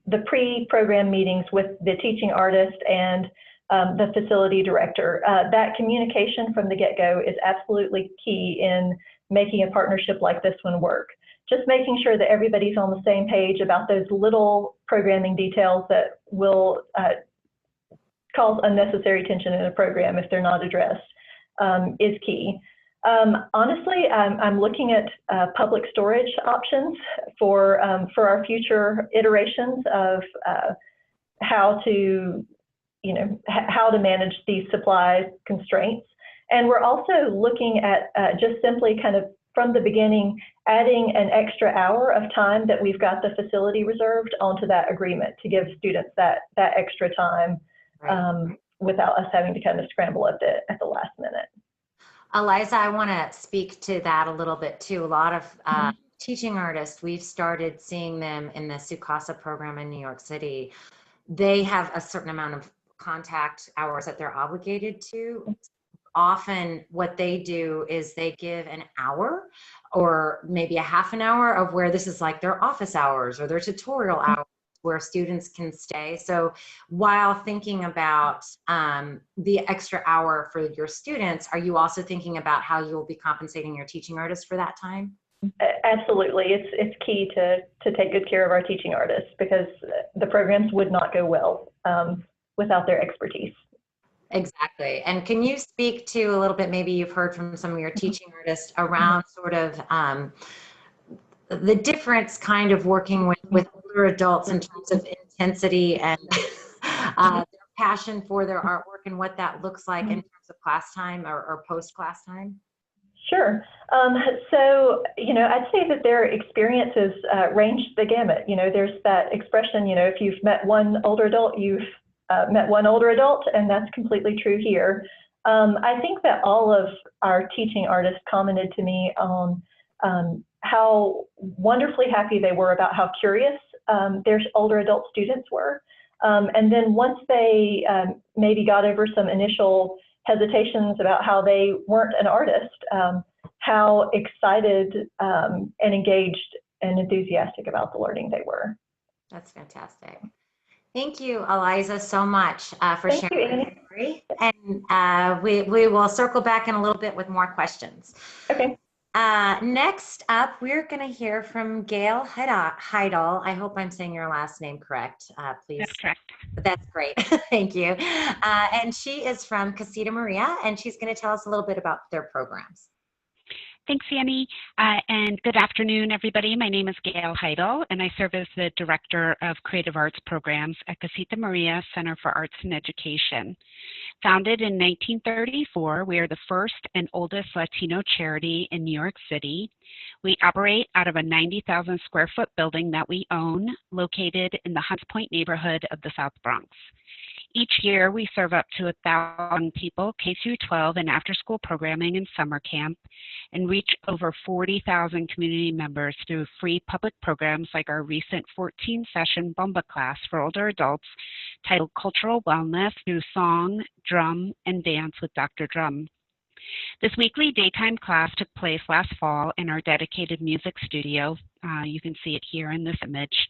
the pre-program meetings with the teaching artist and the facility director. That communication from the get-go is absolutely key in making a partnership like this one work. Just making sure that everybody's on the same page about those little programming details that will cause unnecessary tension in a program if they're not addressed is key. Honestly, I'm looking at public storage options for our future iterations of how to, how to manage these supply constraints. And we're also looking at just simply kind of from the beginning, adding an extra hour of time that we've got the facility reserved onto that agreement to give students that extra time without us having to kind of scramble at the last minute. Eliza, I want to speak to that a little bit too. A lot of teaching artists, we've started seeing them in the Sukasa program in New York City. They have a certain amount of contact hours that they're obligated to. Often what they do is they give an hour or maybe a half an hour of where this is like their office hours or their tutorial hours where students can stay. So while thinking about the extra hour for your students, are you also thinking about how you'll be compensating your teaching artists for that time? Absolutely. It's key to take good care of our teaching artists because the programs would not go well without their expertise. Exactly. And can you speak to a little bit, maybe you've heard from some of your teaching artists around sort of the difference kind of working with older adults in terms of intensity and their passion for their artwork and what that looks like in terms of class time or post-class time? Sure. So, I'd say that their experiences range the gamut. There's that expression, if you've met one older adult, you've met one older adult, and that's completely true here. I think that all of our teaching artists commented to me on how wonderfully happy they were about how curious their older adult students were. And then once they maybe got over some initial hesitations about how they weren't an artist, how excited and engaged and enthusiastic about the learning they were. That's fantastic. Thank you, Eliza, so much for Thank sharing you, your story. And we will circle back in a little bit with more questions. Okay. Next up, we're going to hear from Gail Heidel. I hope I'm saying your last name correct, please. That's correct. That's great. Thank you. And she is from Caseta Maria, and she's going to tell us a little bit about their programs. Thanks, Annie, and good afternoon, everybody. My name is Gail Heidel, and I serve as the Director of Creative Arts Programs at Caseta Maria Center for Arts and Education. Founded in 1934, we are the first and oldest Latino charity in New York City. We operate out of a 90,000 square foot building that we own, located in the Hunts Point neighborhood of the South Bronx. Each year, we serve up to 1,000 people, K-12 and after-school programming and summer camp, and reach over 40,000 community members through free public programs like our recent 14-session Bomba class for older adults titled Cultural Wellness through Song, Drum, and Dance with Dr. Drum. This weekly daytime class took place last fall in our dedicated music studio. You can see it here in this image.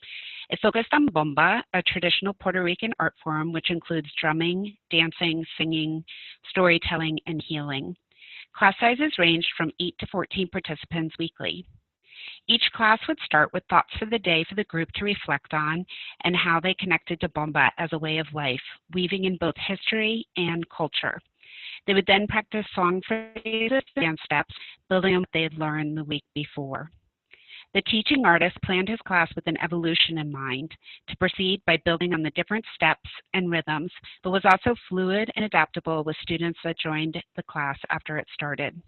It focused on bomba, a traditional Puerto Rican art form which includes drumming, dancing, singing, storytelling, and healing. Class sizes ranged from 8 to 14 participants weekly. Each class would start with thoughts for the day for the group to reflect on and how they connected to bomba as a way of life, weaving in both history and culture. They would then practice song phrases and dance steps, building on what they had learned the week before. The teaching artist planned his class with an evolution in mind, to proceed by building on the different steps and rhythms, but was also fluid and adaptable with students that joined the class after it started.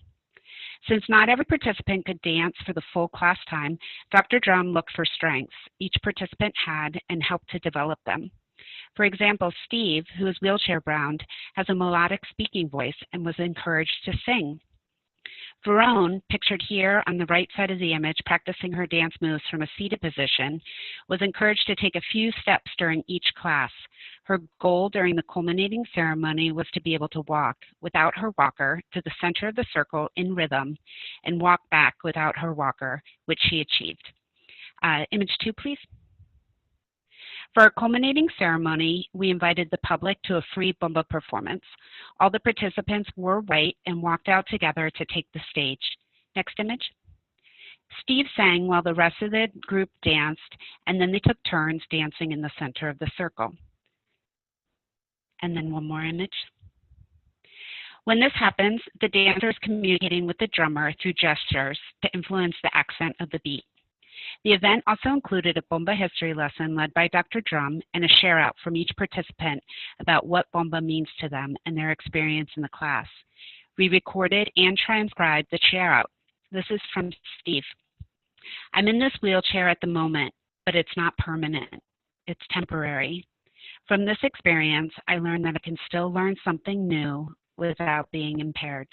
Since not every participant could dance for the full class time, Dr. Drum looked for strengths each participant had and helped to develop them. For example, Steve, who is wheelchair-bound, has a melodic speaking voice and was encouraged to sing. Verone, pictured here on the right side of the image, practicing her dance moves from a seated position, was encouraged to take a few steps during each class. Her goal during the culminating ceremony was to be able to walk without her walker to the center of the circle in rhythm and walk back without her walker, which she achieved. Image 2, please. For our culminating ceremony, we invited the public to a free bomba performance. All the participants wore white and walked out together to take the stage. Next image. Steve sang while the rest of the group danced, and then they took turns dancing in the center of the circle. And then one more image. When this happens, the dancer is communicating with the drummer through gestures to influence the accent of the beat. The event also included a bomba history lesson led by Dr. Drum and a share out from each participant about what bomba means to them and their experience in the class. We recorded and transcribed the share out. This is from Steve. I'm in this wheelchair at the moment, but it's not permanent. It's temporary. From this experience, I learned that I can still learn something new without being impaired.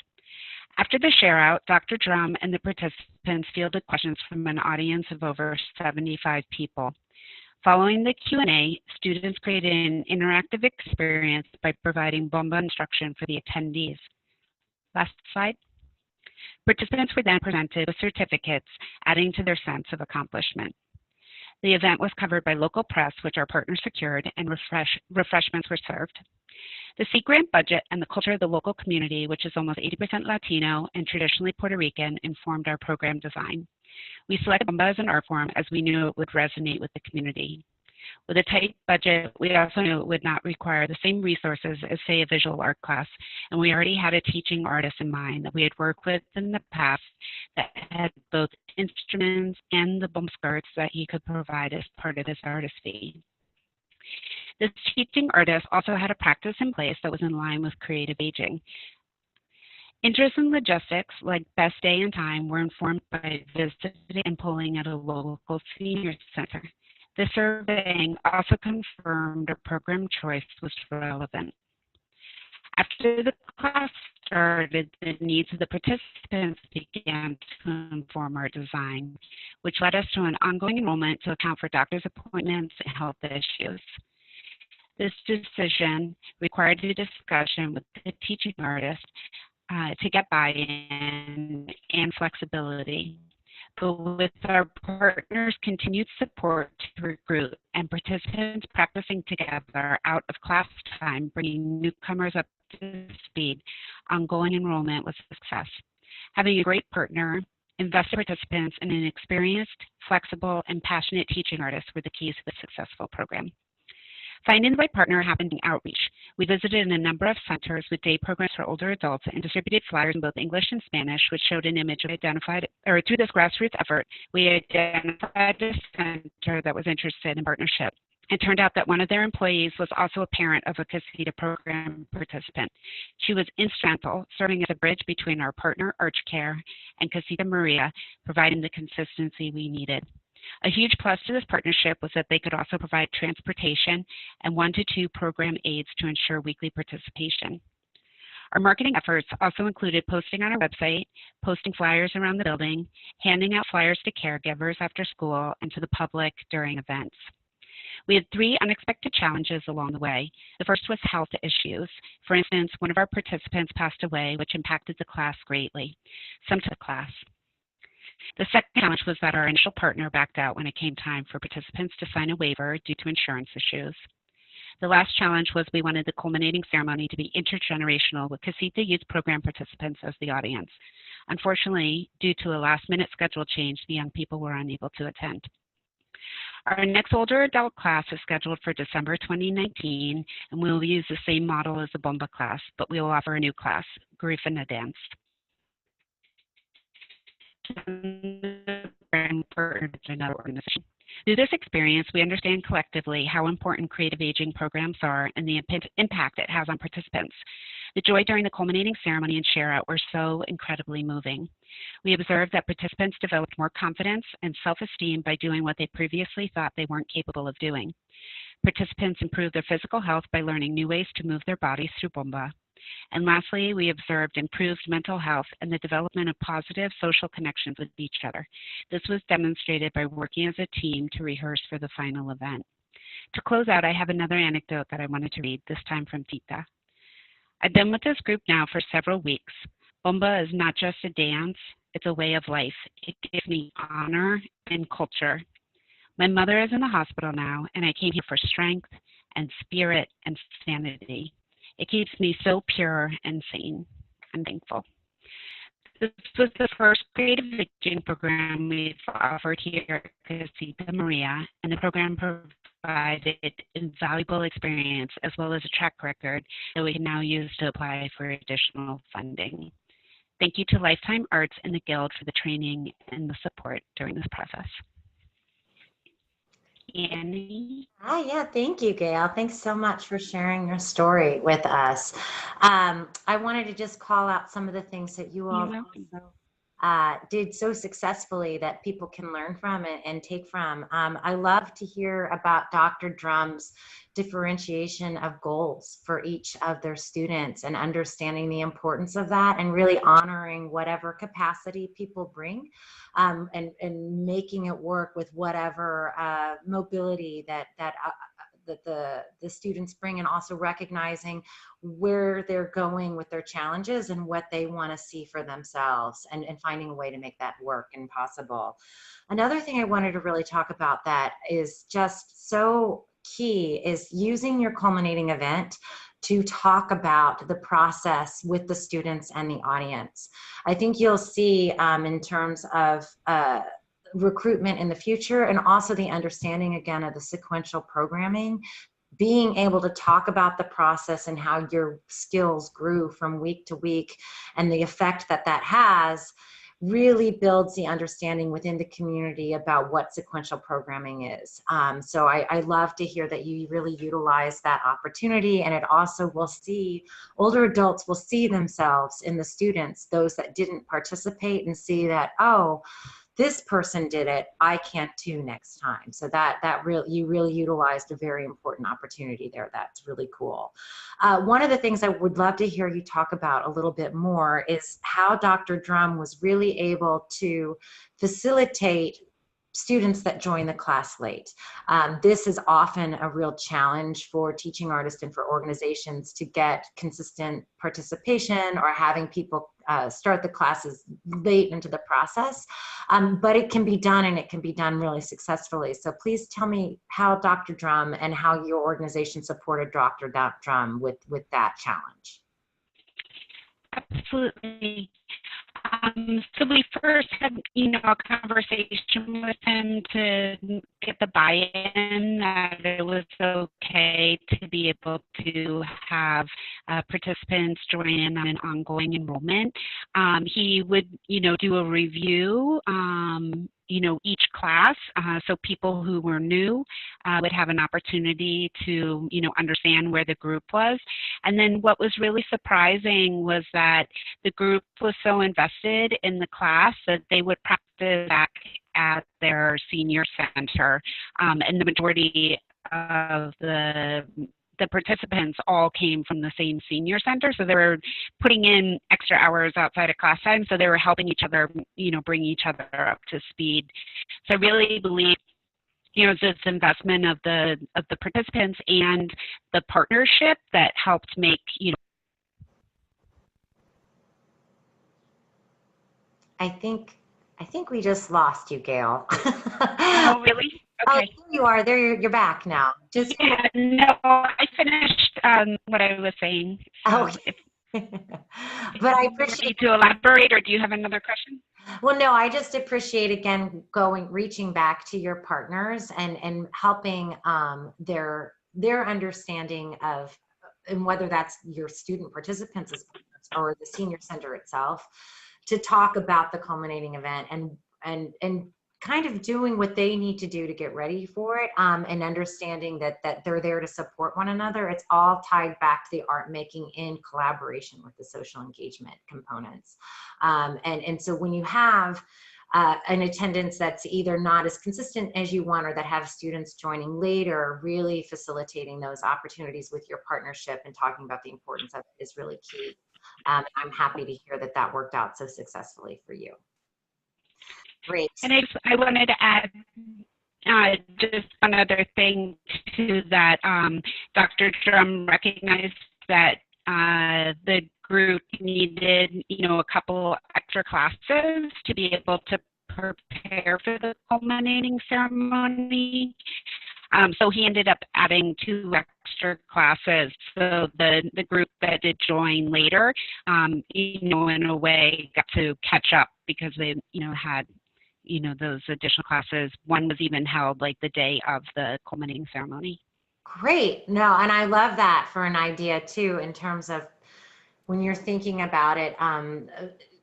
After the share out, Dr. Drum and the participants fielded questions from an audience of over 75 people. Following the Q&A, students created an interactive experience by providing bomba instruction for the attendees. Last slide. Participants were then presented with certificates, adding to their sense of accomplishment. The event was covered by local press, which our partners secured, and refreshments were served. The Sea Grant budget and the culture of the local community, which is almost 80% Latino and traditionally Puerto Rican, informed our program design. We selected bomba as an art form as we knew it would resonate with the community. With a tight budget, we also knew it would not require the same resources as, say, a visual art class, and we already had a teaching artist in mind that we had worked with in the past that had both instruments and the bomba skirts that he could provide as part of his artist fee. This teaching artist also had a practice in place that was in line with creative aging. Interests in logistics, like best day and time, were informed by visiting and polling at a local senior center. The surveying also confirmed our program choice was relevant. After the class started, the needs of the participants began to inform our design, which led us to an ongoing enrollment to account for doctor's appointments and health issues. This decision required a discussion with the teaching artist to get buy-in and flexibility. But with our partners' continued support to recruit and participants practicing together out of class time, bringing newcomers up to speed, ongoing enrollment was a success. Having a great partner, invested participants, and an experienced, flexible, and passionate teaching artist were the keys to the successful program. Finding the right partner happened in outreach. We visited a number of centers with day programs for older adults and distributed flyers in both English and Spanish, which showed an image of through this grassroots effort, we identified a center that was interested in partnership. It turned out that one of their employees was also a parent of a Caseta program participant. She was instrumental, serving as a bridge between our partner, Arch Care, and Caseta Maria, providing the consistency we needed. A huge plus to this partnership was that they could also provide transportation and 1 to 2 program aides to ensure weekly participation. Our marketing efforts also included posting on our website, posting flyers around the building, handing out flyers to caregivers after school and to the public during events. We had 3 unexpected challenges along the way. The first was health issues. For instance, one of our participants passed away, which impacted the class greatly. Some to the class. The second challenge was that our initial partner backed out when it came time for participants to sign a waiver due to insurance issues. The last challenge was we wanted the culminating ceremony to be intergenerational with Caseta Youth Program participants as the audience. Unfortunately, due to a last-minute schedule change, the young people were unable to attend. Our next older adult class is scheduled for December 2019, and we will use the same model as the bomba class, but we will offer a new class, Garifuna Dance. Another organization. Through this experience, we understand collectively how important creative aging programs are and the impact it has on participants. The joy during the culminating ceremony and share out were so incredibly moving. We observed that participants developed more confidence and self-esteem by doing what they previously thought they weren't capable of doing. Participants improved their physical health by learning new ways to move their bodies through bomba. And lastly, we observed improved mental health and the development of positive social connections with each other. This was demonstrated by working as a team to rehearse for the final event. To close out, I have another anecdote that I wanted to read, this time from Tita. I've been with this group now for several weeks. Bomba is not just a dance, it's a way of life. It gives me honor and culture. My mother is in the hospital now, and I came here for strength and spirit and sanity. It keeps me so pure and sane. I'm thankful. This was the first creative aging program we've offered here at Caseta Maria, and the program provided invaluable experience as well as a track record that we can now use to apply for additional funding. Thank you to Lifetime Arts and the Guild for the training and the support during this process. Annie? Hi, yeah, thank you, Gail. Thanks so much for sharing your story with us. I wanted to just call out some of the things that you all did so successfully that people can learn from and take from. I love to hear about Dr. Drum's differentiation of goals for each of their students and understanding the importance of that and really honoring whatever capacity people bring, and making it work with whatever mobility that the students bring, and also recognizing where they're going with their challenges and what they want to see for themselves, and finding a way to make that work and possible. Another thing I wanted to really talk about that is just so key is using your culminating event to talk about the process with the students and the audience. I think you'll see in terms of recruitment in the future, and also the understanding again of the sequential programming, being able to talk about the process and how your skills grew from week to week and the effect that that has really builds the understanding within the community about what sequential programming is. So I love to hear that you really utilize that opportunity, and it also will see, older adults will see themselves in the students, those that didn't participate, and see that, oh, this person did it, I can't too next time. So you really utilized a very important opportunity there. That's really cool. One of the things I would love to hear you talk about a little bit more is how Dr. Drum was really able to facilitate students that join the class late. This is often a real challenge for teaching artists and for organizations to get consistent participation, or having people start the classes late into the process. But it can be done, and it can be done really successfully. So please tell me how Dr. Drum and how your organization supported Dr. Drum with that challenge. Absolutely. So we first had, a conversation with him to get the buy-in that it was okay to be able to have participants join in on an ongoing enrollment. He would, do a review, each class. So people who were new would have an opportunity to, understand where the group was. And then what was really surprising was that the group was so invested in the class that they would practice back at their senior center. And the majority of the participants all came from the same senior center, so they were putting in extra hours outside of class time, so they were helping each other, bring each other up to speed. So I really believe, this investment of the participants and the partnership that helped make, I think we just lost you, Gail. Oh, really? Okay. Oh, you are there. You're back now. Just no, I finished what I was saying. So but I appreciate to elaborate, or do you have another question? Well, no, I just appreciate again reaching back to your partners and helping their understanding of, and whether that's your student participants as partners or the senior center itself, to talk about the culminating event and kind of doing what they need to do to get ready for it, and understanding that they're there to support one another. It's all tied back to the art making in collaboration with the social engagement components. And so when you have an attendance that's either not as consistent as you want, or that have students joining later, really facilitating those opportunities with your partnership and talking about the importance of it is really key. I'm happy to hear that worked out so successfully for you. Great. And I wanted to add just one other thing to that. Dr. Drum recognized that the group needed, a couple extra classes to be able to prepare for the culminating ceremony. So he ended up adding 2 extra classes. So the group that did join later, in a way got to catch up because they, had, those additional classes. One was even held like the day of the culminating ceremony. Great. No, and I love that for an idea too, in terms of when you're thinking about it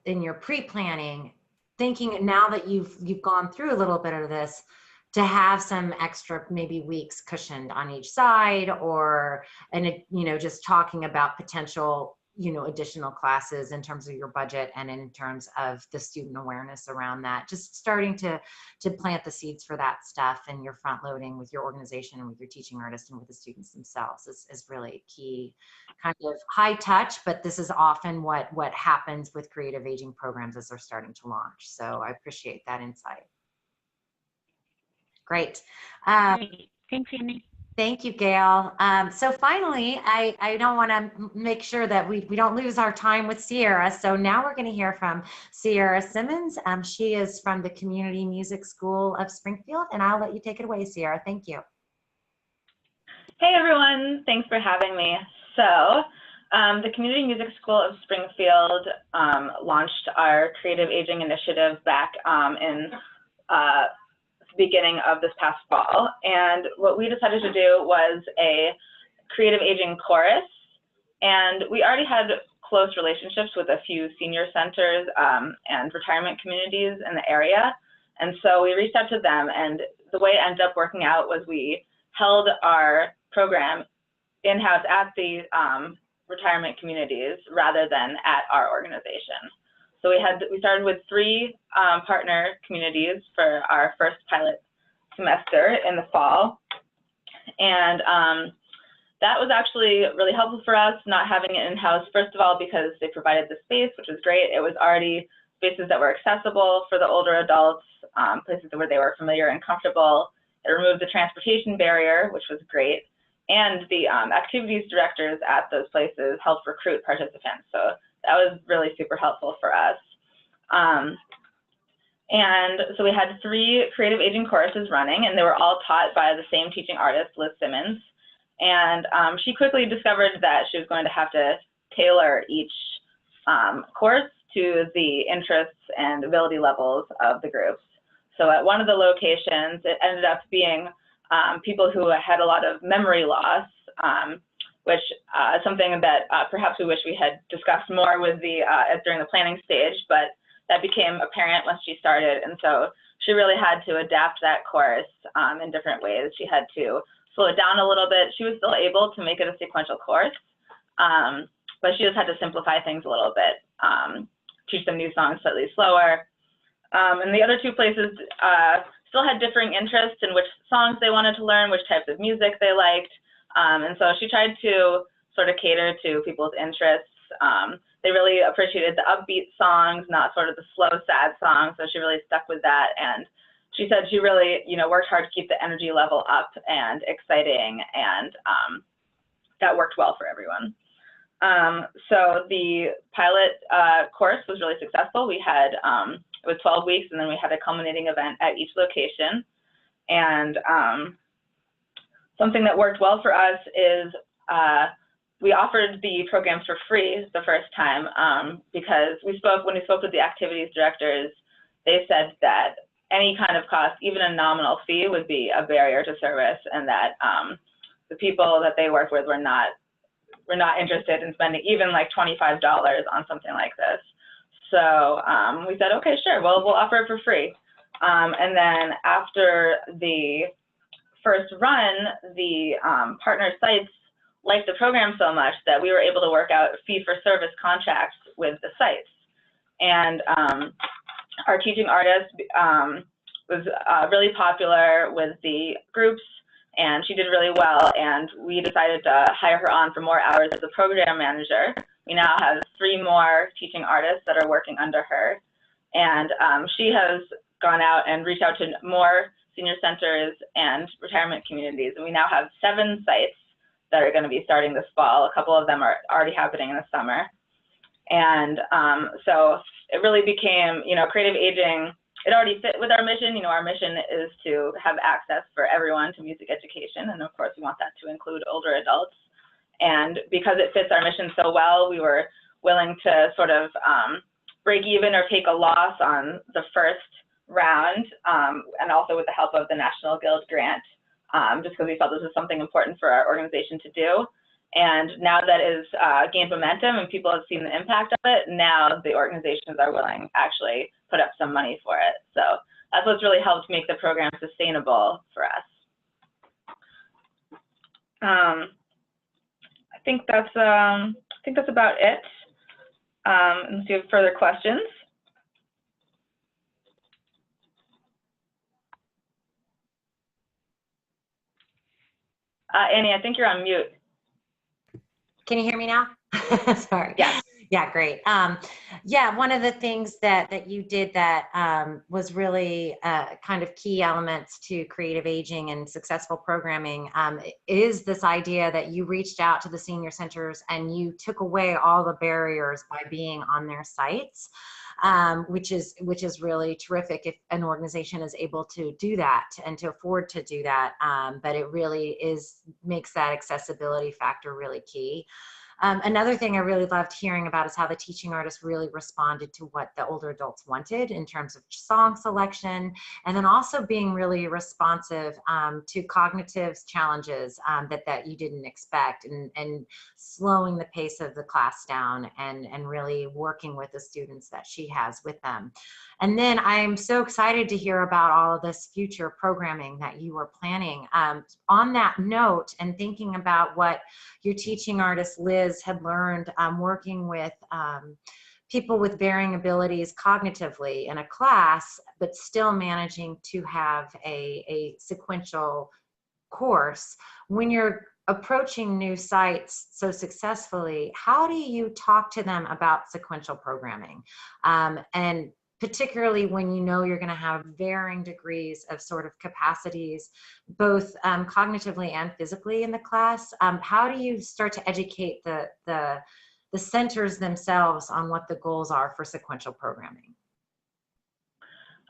in your pre-planning, thinking now that you've gone through a little bit of this, to have some extra maybe weeks cushioned on each side, just talking about potential, additional classes in terms of your budget and in terms of the student awareness around that, just starting to plant the seeds for that stuff, and your front loading with your organization and with your teaching artists and with the students themselves is really key. Kind of high touch, but this is often what happens with creative aging programs as they're starting to launch. So I appreciate that insight. Great. Great. Thanks, Annie. Thank you, Gail. So finally, I don't want to make sure that we don't lose our time with Sierra. So now we're going to hear from Sierra Simmons. She is from the Community Music School of Springfield, and I'll let you take it away, Sierra. Thank you. Hey, everyone. Thanks for having me. So the Community Music School of Springfield launched our Creative Aging Initiative back in beginning of this past fall, and what we decided to do was a creative aging chorus, and we already had close relationships with a few senior centers and retirement communities in the area, and so we reached out to them, and the way it ended up working out was we held our program in-house at the retirement communities rather than at our organization. So we started with 3 partner communities for our first pilot semester in the fall. And that was actually really helpful for us, not having it in-house, first of all, because they provided the space, which was great. It was already spaces that were accessible for the older adults, places where they were familiar and comfortable. It removed the transportation barrier, which was great. And the activities directors at those places helped recruit participants. So that was really super helpful for us. And so we had 3 creative aging courses running, and they were all taught by the same teaching artist, Liz Simmons. And she quickly discovered that she was going to have to tailor each course to the interests and ability levels of the groups. So at one of the locations, it ended up being people who had a lot of memory loss, which is something that perhaps we wish we had discussed more with during the planning stage, but that became apparent once she started. And so she really had to adapt that course in different ways. She had to slow it down a little bit. She was still able to make it a sequential course, but she just had to simplify things a little bit, teach them new songs slightly slower. And the other 2 places still had differing interests in which songs they wanted to learn, which types of music they liked. And so she tried to sort of cater to people's interests. They really appreciated the upbeat songs, not sort of the slow, sad songs. So she really stuck with that. And she said she really, worked hard to keep the energy level up and exciting. And that worked well for everyone. So the pilot course was really successful. We had, it was 12 weeks, and then we had a culminating event at each location. And something that worked well for us is we offered the programs for free the first time because when we spoke with the activities directors, they said that any kind of cost, even a nominal fee, would be a barrier to service, and that the people that they work with were not interested in spending even like $25 on something like this. So we said, okay, sure, well, we'll offer it for free. And then after the first run, the partner sites liked the program so much that we were able to work out fee-for-service contracts with the sites. And our teaching artist was really popular with the groups, and she did really well, and we decided to hire her on for more hours as a program manager. We now have 3 more teaching artists that are working under her, and she has gone out and reached out to more senior centers and retirement communities, and we now have 7 sites that are going to be starting this fall. A couple of them are already happening in the summer. And so it really became, creative aging it already fit with our mission. You know, our mission is to have access for everyone to music education, and of course we want that to include older adults. And because it fits our mission so well, we were willing to sort of break even or take a loss on the first round, and also with the help of the National Guild grant, just because we felt this was something important for our organization to do. And now that is gained momentum and people have seen the impact of it, now the organizations are willing to actually put up some money for it. So that's what's really helped make the program sustainable for us. I think that's about it. Unless you have further questions. Annie, I think you're on mute. Can you hear me now? Sorry. Yes. Yeah, great. Yeah, one of the things that you did that was really kind of key elements to creative aging and successful programming is this idea that you reached out to the senior centers and you took away all the barriers by being on their sites. Which is really terrific if an organization is able to do that and to afford to do that. But it really makes that accessibility factor really key. Another thing I really loved hearing about is how the teaching artists really responded to what the older adults wanted in terms of song selection, and then also being really responsive to cognitive challenges that you didn't expect, and slowing the pace of the class down and really working with the students that she has with them. And then I'm so excited to hear about all of this future programming that you are planning. On that note, and thinking about what your teaching artist Liz had learned working with people with varying abilities cognitively in a class, but still managing to have a sequential course. When you're approaching new sites so successfully, how do you talk to them about sequential programming? And particularly when you know you're going to have varying degrees of sort of capacities, both cognitively and physically in the class. How do you start to educate the centers themselves on what the goals are for sequential programming?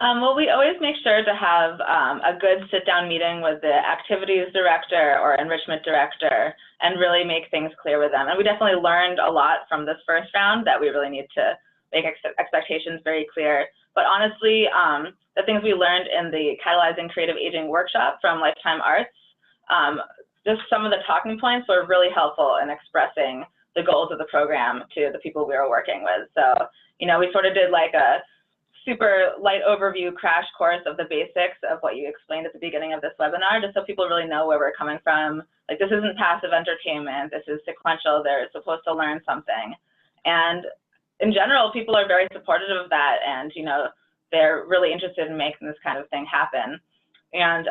Well, we always make sure to have a good sit-down meeting with the activities director or enrichment director and really make things clear with them. And we definitely learned a lot from this first round that we really need to make expectations very clear. But honestly, the things we learned in the Catalyzing Creative Aging workshop from Lifetime Arts, just some of the talking points were really helpful in expressing the goals of the program to the people we were working with. So, you know, we sort of did like a super light overview crash course of the basics of what you explained at the beginning of this webinar, just so people really know where we're coming from. Like, this isn't passive entertainment, this is sequential, they're supposed to learn something. And in general, people are very supportive of that, and you know, they're really interested in making this kind of thing happen. And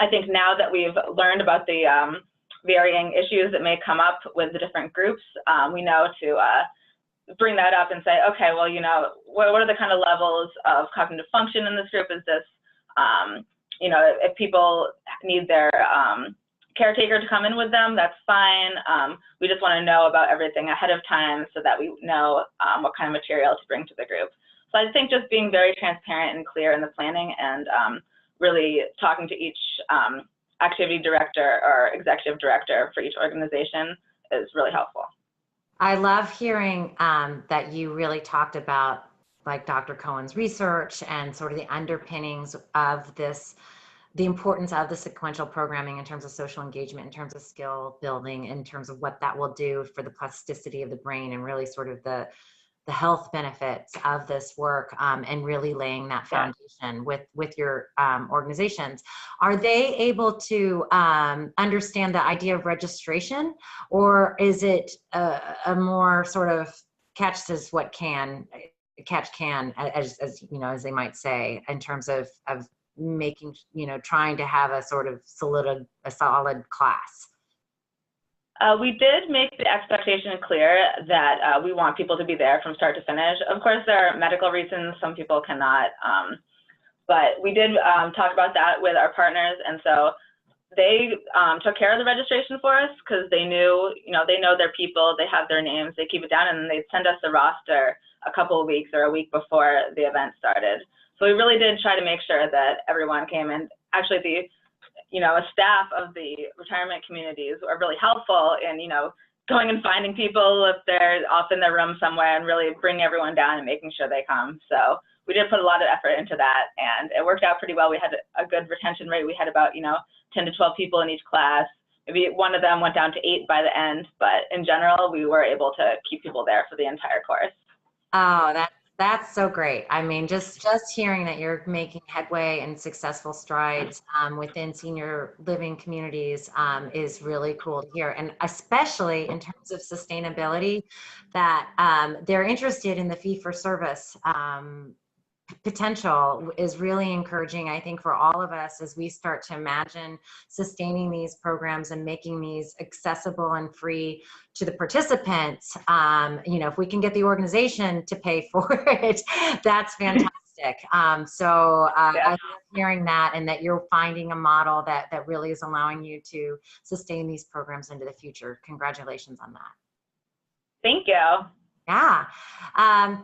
I think now that we've learned about the varying issues that may come up with the different groups, we know to bring that up and say, okay, well, you know, what are the kind of levels of cognitive function in this group? Is this, you know, if people need their caretaker to come in with them, that's fine. We just want to know about everything ahead of time so that we know what kind of material to bring to the group. So I think just being very transparent and clear in the planning and really talking to each activity director or executive director for each organization is really helpful. I love hearing that you really talked about like Dr. Cohen's research and sort of the underpinnings of this, the importance of the sequential programming in terms of social engagement, in terms of skill building, in terms of what that will do for the plasticity of the brain and really sort of the health benefits of this work, and really laying that foundation with your organizations. Are they able to understand the idea of registration, or is it a more sort of catch as what can, catch can, as you know, as they might say, in terms of making, you know, trying to have a sort of solid class? We did make the expectation clear that we want people to be there from start to finish. Of course, there are medical reasons some people cannot, but we did talk about that with our partners, and so they took care of the registration for us because they knew, they know their people, they have their names, they keep it down, and then they'd send us the roster a couple of weeks or a week before the event started. So we really did try to make sure that everyone came in. Actually, a staff of the retirement communities are really helpful in, going and finding people if they're off in their room somewhere and really bring everyone down and making sure they come. So we did put a lot of effort into that, and it worked out pretty well. We had a good retention rate. We had about, 10 to 12 people in each class. Maybe one of them went down to 8 by the end, but in general, we were able to keep people there for the entire course. Oh, that's so great. I mean, just hearing that you're making headway and successful strides within senior living communities is really cool to hear. And especially in terms of sustainability, that they're interested in the fee-for-service potential is really encouraging, I think, for all of us as we start to imagine sustaining these programs and making these accessible and free to the participants. If we can get the organization to pay for it, that's fantastic. I love hearing that, and that you're finding a model that really is allowing you to sustain these programs into the future. Congratulations on that. Thank you. Yeah.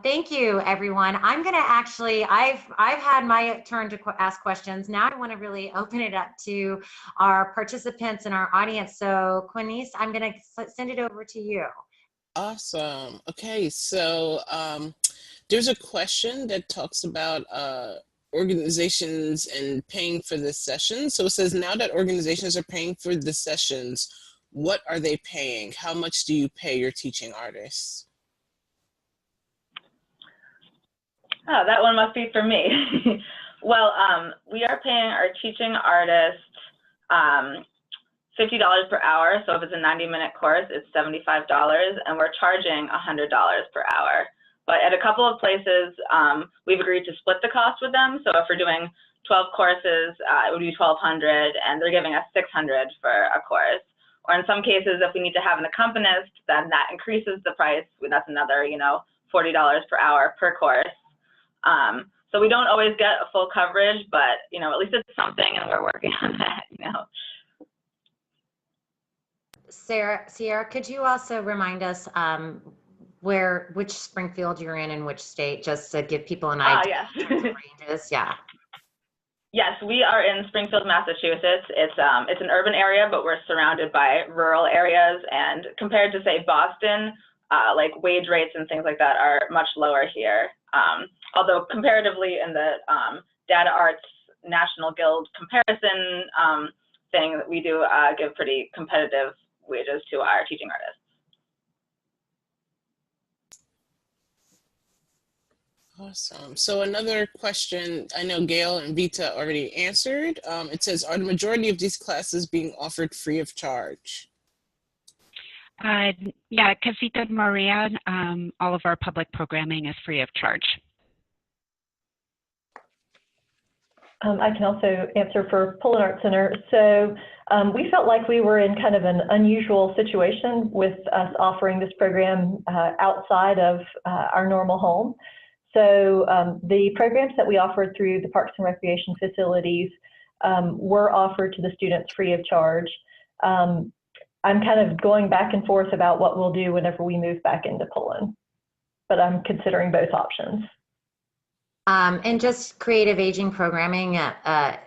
Thank you, everyone. I'm going to I've had my turn to ask questions. Now I want to really open it up to our participants and our audience. So Quinice, I'm going to send it over to you. Awesome. Okay. So there's a question that talks about organizations and paying for the sessions. So it says, now that organizations are paying for the sessions, what are they paying? How much do you pay your teaching artists? Oh, that one must be for me. Well, we are paying our teaching artists $50 per hour. So if it's a 90-minute course, it's $75, and we're charging $100 per hour. But at a couple of places, we've agreed to split the cost with them. So if we're doing 12 courses, it would be $1,200, and they're giving us $600 for a course. Or in some cases, if we need to have an accompanist, then that increases the price. That's another, $40 per hour per course. So we don't always get a full coverage, but, at least it's something, and we're working on that, Sierra, could you also remind us which Springfield you're in and which state, just to give people an idea? Yes. Ranges? Yeah. Yes, we are in Springfield, Massachusetts. It's an urban area, but we're surrounded by rural areas. And compared to, say, Boston, like wage rates and things like that are much lower here. Although comparatively in the Data Arts National Guild comparison thing, we do give pretty competitive wages to our teaching artists. Awesome. So another question, I know Gail and Vita already answered. It says, are the majority of these classes being offered free of charge? Yeah, Caseta Maria, all of our public programming is free of charge. I can also answer for Pullen Arts Center. So we felt like we were in kind of an unusual situation with us offering this program outside of our normal home. So the programs that we offered through the Parks and Recreation facilities were offered to the students free of charge. I'm kind of going back and forth about what we'll do whenever we move back into Pullen, but I'm considering both options. And just creative aging programming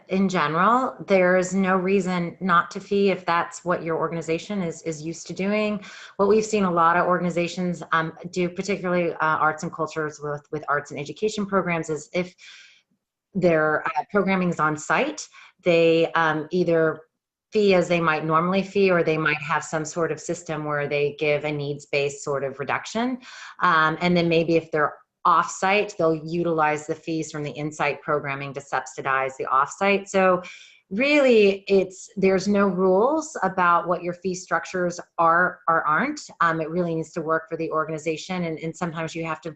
in general, there's no reason not to fee if that's what your organization is used to doing. What we've seen a lot of organizations do, particularly arts and cultures with arts and education programs, is if their programming is on site, they either fee as they might normally fee, or they might have some sort of system where they give a needs-based sort of reduction. And then maybe if they're off-site, they'll utilize the fees from the in-site programming to subsidize the off-site. So really, there's no rules about what your fee structures are or aren't. It really needs to work for the organization, and sometimes you have to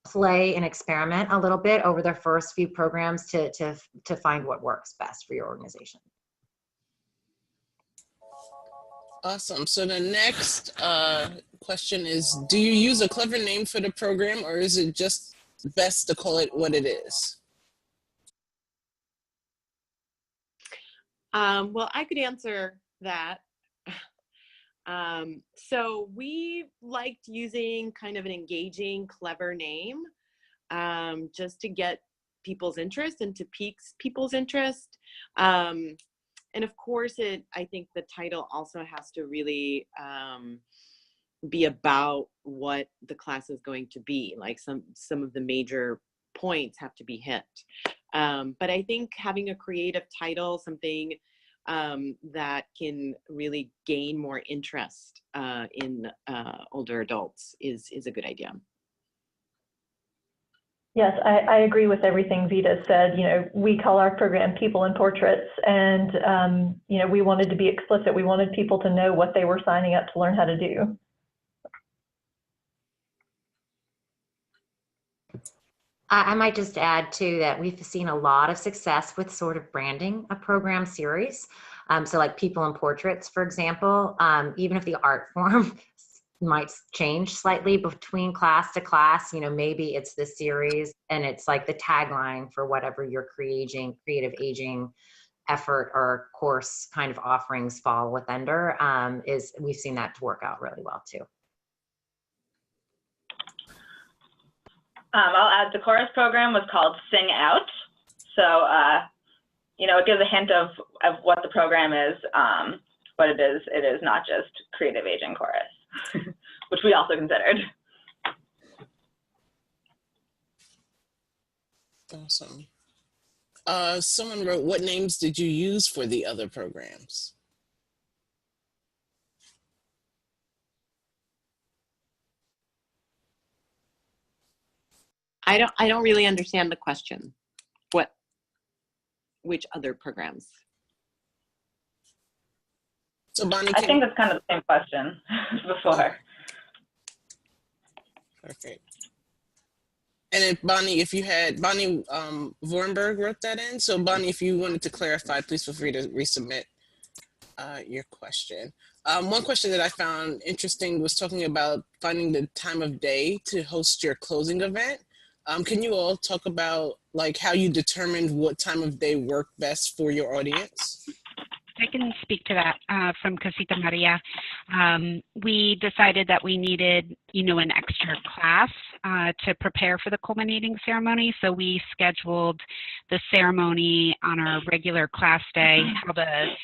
play and experiment a little bit over the first few programs to find what works best for your organization. Awesome. So the next question is, do you use a clever name for the program, or is it just best to call it what it is? Well, I could answer that. So we liked using kind of an engaging, clever name, just to get people's interest and to pique people's interest. And of course, I think the title also has to really be about what the class is going to be. Like some of the major points have to be hit. But I think having a creative title, something that can really gain more interest in older adults is a good idea. Yes, I agree with everything Vita said. You know, we call our program People in Portraits, and you know, we wanted to be explicit. We wanted people to know what they were signing up to learn how to do. I might just add too that we've seen a lot of success with sort of branding a program series. So like People in Portraits, for example, even if the art form might change slightly between class to class, you know, maybe it's this series and it's like the tagline for whatever your creative aging effort or course kind of offerings fall with under, we've seen that to work out really well too. I'll add the chorus program was called Sing Out. So, you know, it gives a hint of what the program is, but it is not just creative aging chorus, which we also considered. Awesome. Someone wrote, what names did you use for the other programs? I don't really understand the question. Which other programs? So Bonnie, I think that's kind of the same question before. Perfect. And then Bonnie, if you had, Bonnie Vornberg wrote that in. So Bonnie, if you wanted to clarify, please feel free to resubmit your question. One question that I found interesting was talking about finding the time of day to host your closing event. Can you all talk about like how you determined what time of day worked best for your audience? I can speak to that from Caseta Maria. We decided that we needed, you know, an extra class to prepare for the culminating ceremony. So we scheduled the ceremony on our regular class day, held a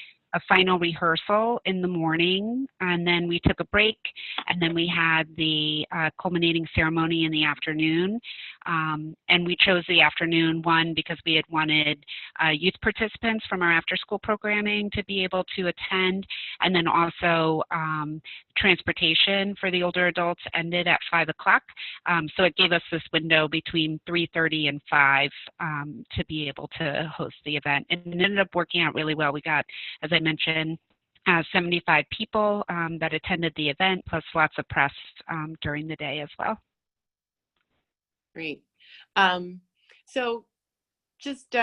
final rehearsal in the morning, and then we took a break, and then we had the culminating ceremony in the afternoon. And we chose the afternoon, one, because we had wanted youth participants from our after-school programming to be able to attend, and then also transportation for the older adults ended at 5 o'clock. So it gave us this window between 3:30 and 5 to be able to host the event. And it ended up working out really well. We got, as I mentioned, 75 people that attended the event, plus lots of press during the day as well. Great. So just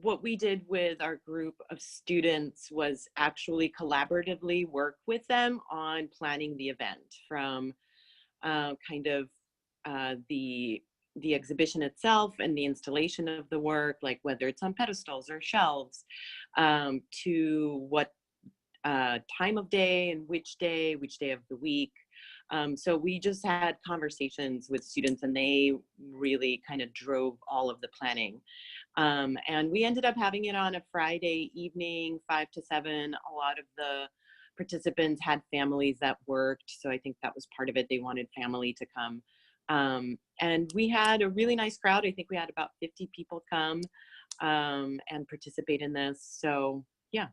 what we did with our group of students was actually collaboratively work with them on planning the event, from kind of the exhibition itself and the installation of the work, like whether it's on pedestals or shelves, to what time of day and which day of the week. So we just had conversations with students, and they really kind of drove all of the planning. And we ended up having it on a Friday evening, 5 to 7. A lot of the participants had families that worked, so I think that was part of it. They wanted family to come. And we had a really nice crowd. I think we had about 50 people come and participate in this. So yeah.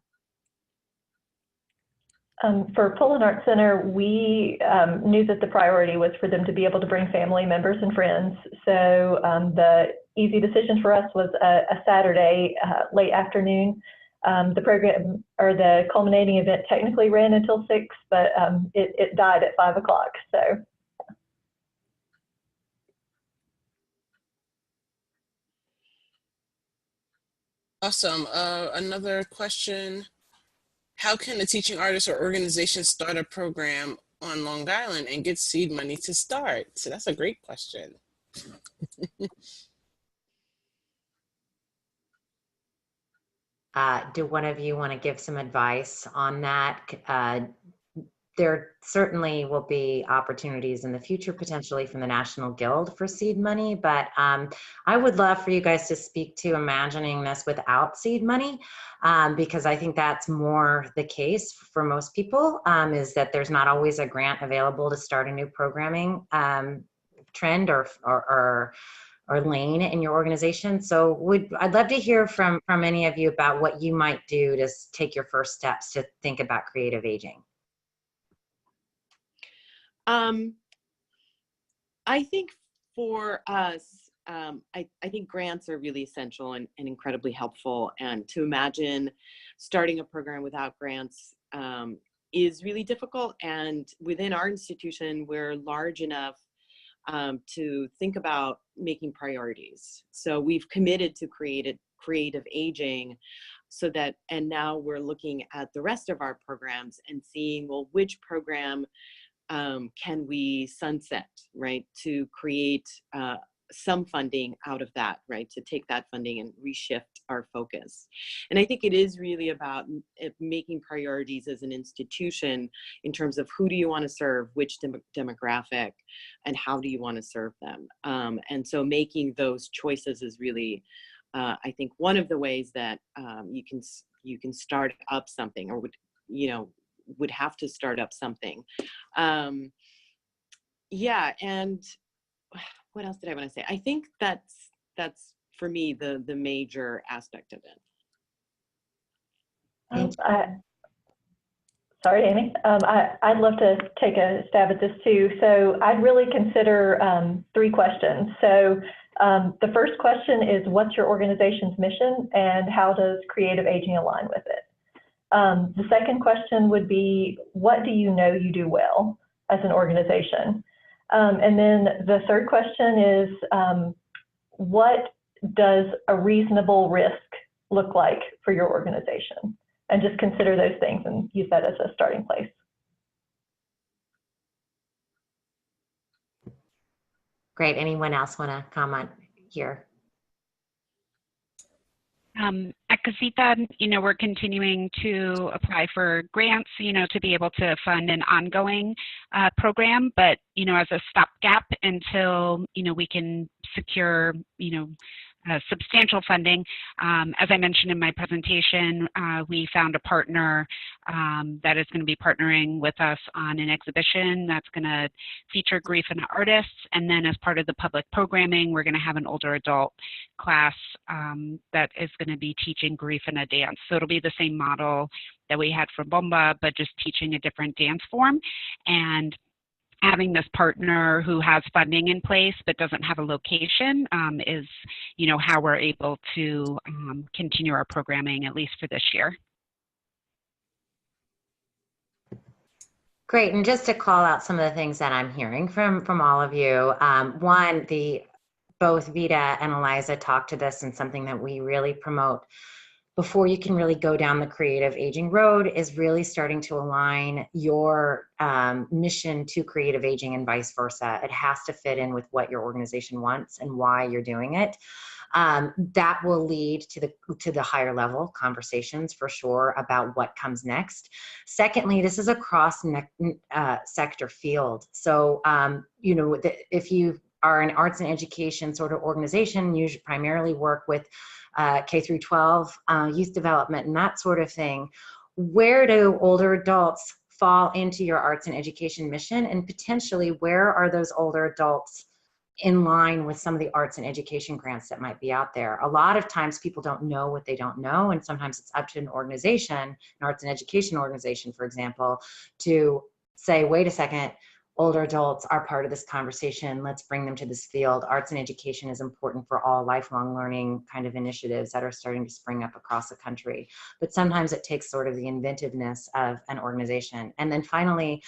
For Pullen Arts Center, we knew that the priority was for them to be able to bring family members and friends. So the easy decision for us was a Saturday late afternoon. The program, or the culminating event, technically ran until 6, but it died at 5 o'clock. So. Awesome. Another question. How can a teaching artist or organization start a program on Long Island and get seed money to start? So that's a great question. Do one of you want to give some advice on that? There certainly will be opportunities in the future, potentially from the National Guild for seed money, but I would love for you guys to speak to imagining this without seed money, because I think that's more the case for most people, is that there's not always a grant available to start a new programming trend or lane in your organization. So I'd love to hear from any of you about what you might do to take your first steps to think about creative aging. I think for us, I think grants are really essential and incredibly helpful. And to imagine starting a program without grants is really difficult. And within our institution, we're large enough to think about making priorities. So we've committed to creative aging, so that, and now we're looking at the rest of our programs and seeing, well, which program can we sunset, right, to create some funding out of that, right, to take that funding and reshift our focus. And I think it is really about making priorities as an institution in terms of who do you want to serve, which demographic, and how do you want to serve them. And so making those choices is really, I think, one of the ways that you can start up something, or would have to start up something. Yeah, and what else did I want to say? I think that's for me the major aspect of it. Sorry, Amy. I'd love to take a stab at this too. So I'd really consider 3 questions. So the first question is, what's your organization's mission and how does creative aging align with it? The second question would be, what do you know you do well as an organization? And then the third question is, what does a reasonable risk look like for your organization? And just consider those things and use that as a starting place. Great. Anyone else want to comment here? At Caseta, we're continuing to apply for grants, to be able to fund an ongoing program, but, as a stopgap until, we can secure, substantial funding. As I mentioned in my presentation, we found a partner that is going to be partnering with us on an exhibition that's going to feature grief and artists. And then as part of the public programming, we're going to have an older adult class that is going to be teaching grief in a dance. So it'll be the same model that we had for Bomba, but just teaching a different dance form. And having this partner who has funding in place but doesn't have a location is, how we're able to continue our programming, at least for this year. Great, and just to call out some of the things that I'm hearing from all of you. One, both Vita and Eliza talked to this, and something that we really promote before you can really go down the creative aging road is really starting to align your mission to creative aging and vice versa. It has to fit in with what your organization wants and why you're doing it. That will lead to the higher level conversations for sure about what comes next. Secondly, this is a cross sector field. So, if you are an arts and education sort of organization, you should primarily work with K through 12, youth development and that sort of thing. Where do older adults fall into your arts and education mission? And potentially, where are those older adults in line with some of the arts and education grants that might be out there? A lot of times people don't know what they don't know. And sometimes it's up to an organization, an arts and education organization, for example, to say, wait a second, older adults are part of this conversation. Let's bring them to this field. Arts and education is important for all lifelong learning kind of initiatives that are starting to spring up across the country. But sometimes it takes sort of the inventiveness of an organization. And then finally,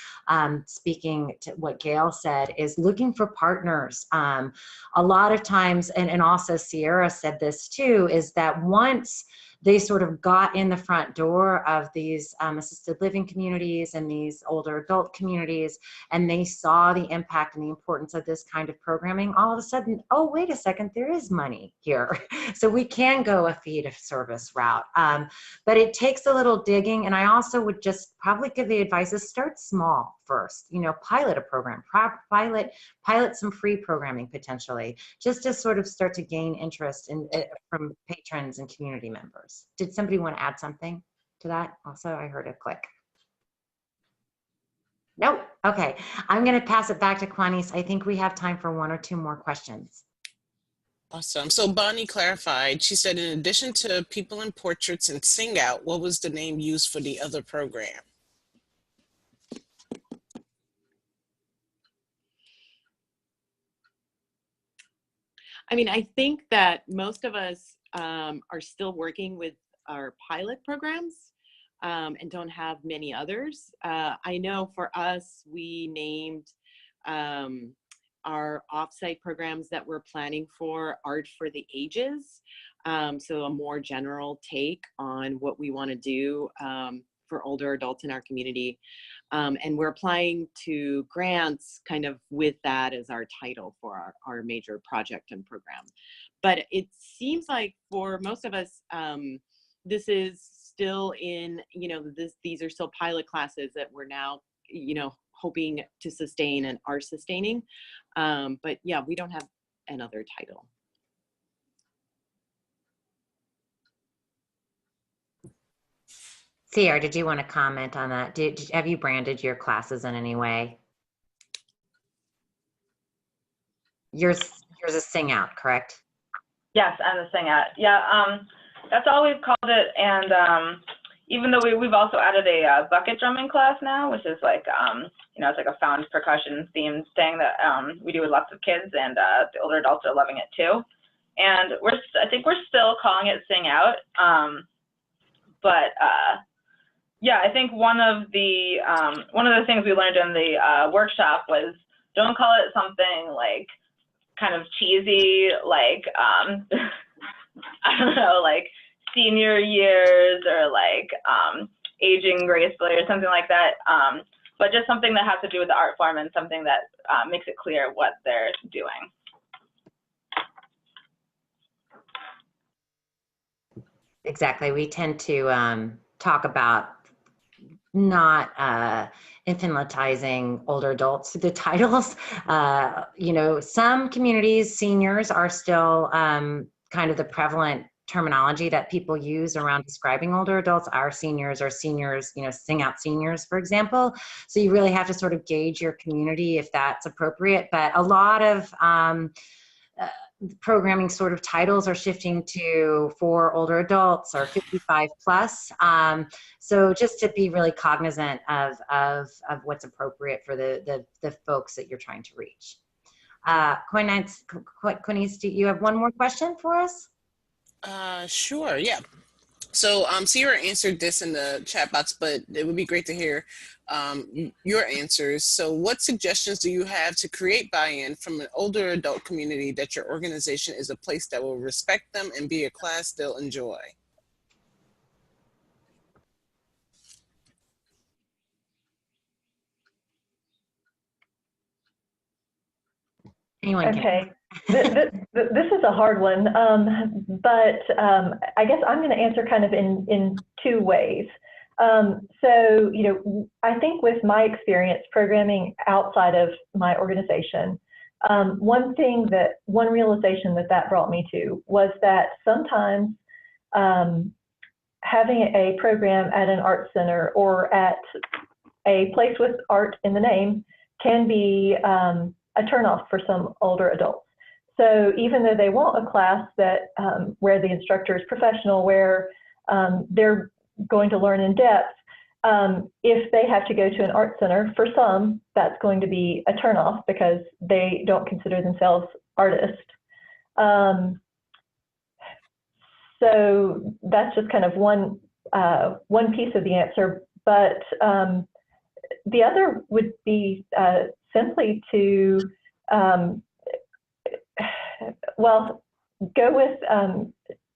speaking to what Gail said, is looking for partners. A lot of times, and also Sierra said this too, is that once they sort of got in the front door of these assisted living communities and these older adult communities, and they saw the impact and the importance of this kind of programming, all of a sudden, oh, wait a second, there is money here. So we can go a fee to service route. But it takes a little digging, and I also would just probably give the advice is start small first. You know, pilot a program, pilot some free programming potentially, just to sort of start to gain interest in from patrons and community members. Did somebody want to add something to that? Also, I heard a click. Nope. Okay, I'm going to pass it back to Quanice. I think we have time for 1 or 2 more questions. Awesome. So Bonnie clarified, she said, in addition to People in Portraits and Sing Out, what was the name used for the other program? I mean, I think that most of us are still working with our pilot programs and don't have many others. I know for us, we named our offsite programs that we're planning for Art for the Ages. So a more general take on what we want to do for older adults in our community. And we're applying to grants kind of with that as our title for our major project and program. But it seems like for most of us, this is still in, you know, these are still pilot classes that we're now, you know, hoping to sustain and are sustaining. But yeah, we don't have another title. Sierra, did you want to comment on that? Have you branded your classes in any way? Yours is Sing Out, correct? Yes, and the Sing Out. Yeah, that's all we've called it. And even though we've also added a bucket drumming class now, which is like, you know, it's like a found percussion themed thing that we do with lots of kids, and the older adults are loving it too. And I think we're still calling it Sing Out. But yeah, I think one of the things we learned in the workshop was don't call it something like kind of cheesy, like I don't know, like senior years or like aging gracefully or something like that. But just something that has to do with the art form and something that makes it clear what they're doing. Exactly. We tend to talk about not infantilizing older adults through the titles. You know, some communities, seniors are still kind of the prevalent terminology that people use around describing older adults. Our seniors are seniors, you know, Sing Out seniors, for example. So you really have to sort of gauge your community if that's appropriate. But a lot of programming sort of titles are shifting to for older adults or 55 plus. So just to be really cognizant of what's appropriate for the folks that you're trying to reach. Quinice, do you have one more question for us? Sure, yeah. So Sierra answered this in the chat box, but it would be great to hear your answers. So what suggestions do you have to create buy-in from an older adult community that your organization is a place that will respect them and be a class they'll enjoy? Anyone can. Okay, this is a hard one, but I guess I'm going to answer kind of in 2 ways. So, you know, I think with my experience programming outside of my organization, one realization that brought me to was that sometimes having a program at an art center or at a place with art in the name can be a turnoff for some older adults. So even though they want a class that where the instructor is professional, where they're going to learn in depth, if they have to go to an art center, for some, that's going to be a turnoff because they don't consider themselves artists. So that's just kind of one piece of the answer. But the other would be simply to, well, go with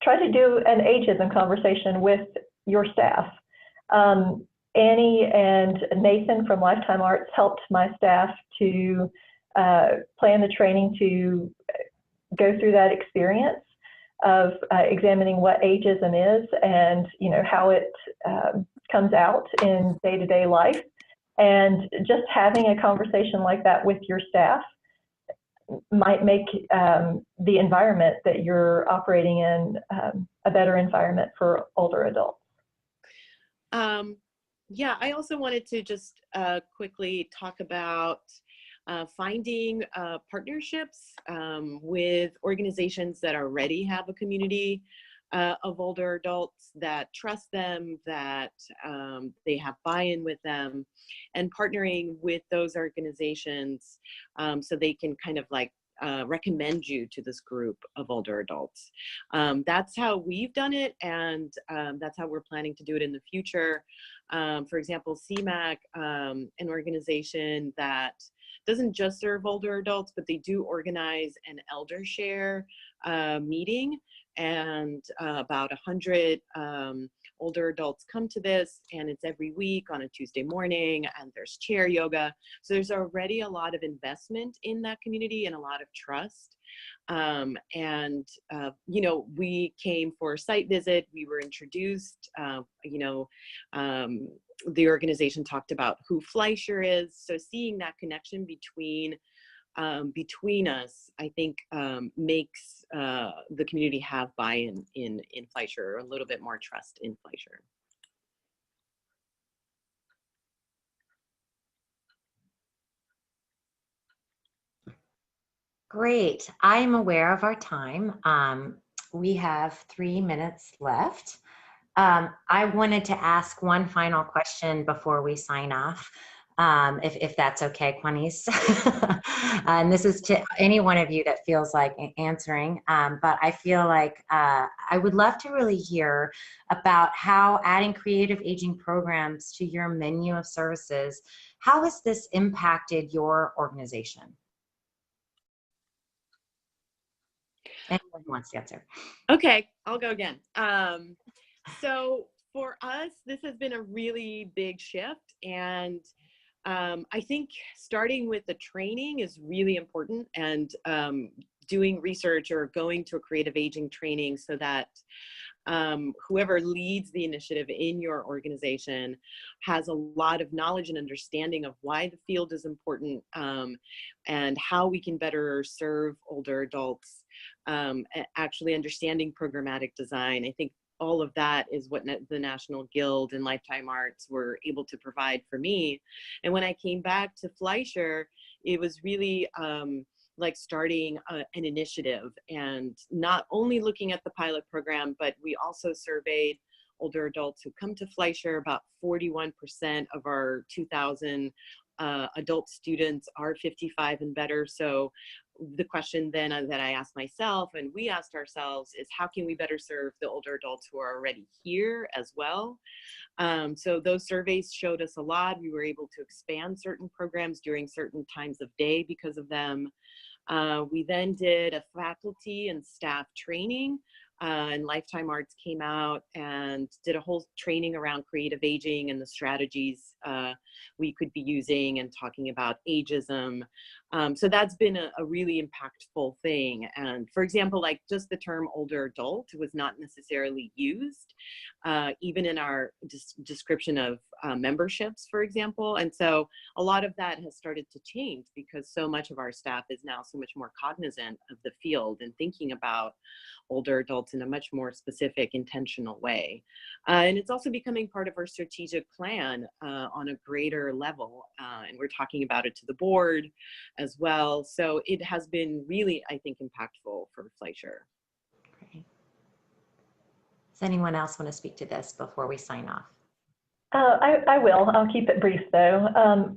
try to do an ageism conversation with your staff. Annie and Nathan from Lifetime Arts helped my staff to plan the training to go through that experience of examining what ageism is and how it comes out in day-to-day life. And just having a conversation like that with your staff might make the environment that you're operating in a better environment for older adults. Yeah, I also wanted to just quickly talk about finding partnerships with organizations that already have a community of older adults, that trust them, that they have buy-in with them, and partnering with those organizations so they can kind of like recommend you to this group of older adults. That's how we've done it, and that's how we're planning to do it in the future. For example, CMAC, an organization that doesn't just serve older adults, but they do organize an elder share meeting, and about 100 older adults come to this, and it's every week on a Tuesday morning, and there's chair yoga. So there's already a lot of investment in that community and a lot of trust. We came for a site visit. We were introduced, the organization talked about who Fleischer is. So seeing that connection between us, I think makes the community have buy-in in Fleischer, or a little bit more trust in Fleischer. Great. I'm aware of our time. We have 3 minutes left. I wanted to ask one final question before we sign off, if that's okay, Juanice. And this is to any one of you that feels like answering, but I feel like I would love to really hear about how adding creative aging programs to your menu of services, how has this impacted your organization? Anyone who wants to answer. Okay, I'll go again. So for us, this has been a really big shift, and I think starting with the training is really important, and doing research or going to a creative aging training so that whoever leads the initiative in your organization has a lot of knowledge and understanding of why the field is important, and how we can better serve older adults, actually understanding programmatic design. I think all of that is what the National Guild and Lifetime Arts were able to provide for me. And when I came back to Fleischer, it was really like starting an initiative, and not only looking at the pilot program, but we also surveyed older adults who come to Fleischer. About 41% of our 2,000 adult students are 55 and better. So the question then that I asked myself, and we asked ourselves, is how can we better serve the older adults who are already here as well? So those surveys showed us a lot. We were able to expand certain programs during certain times of day because of them. We then did a faculty and staff training, and Lifetime Arts came out and did a whole training around creative aging and the strategies we could be using, and talking about ageism. So that's been a really impactful thing. And for example, like just the term older adult was not necessarily used, even in our description of memberships, for example. And so a lot of that has started to change, because so much of our staff is now so much more cognizant of the field and thinking about older adults in a much more specific, intentional way. And it's also becoming part of our strategic plan on a greater level. And we're talking about it to the board as well. So it has been really, I think, impactful for Fleischer. Great. Does anyone else want to speak to this before we sign off? I will. I'll keep it brief though.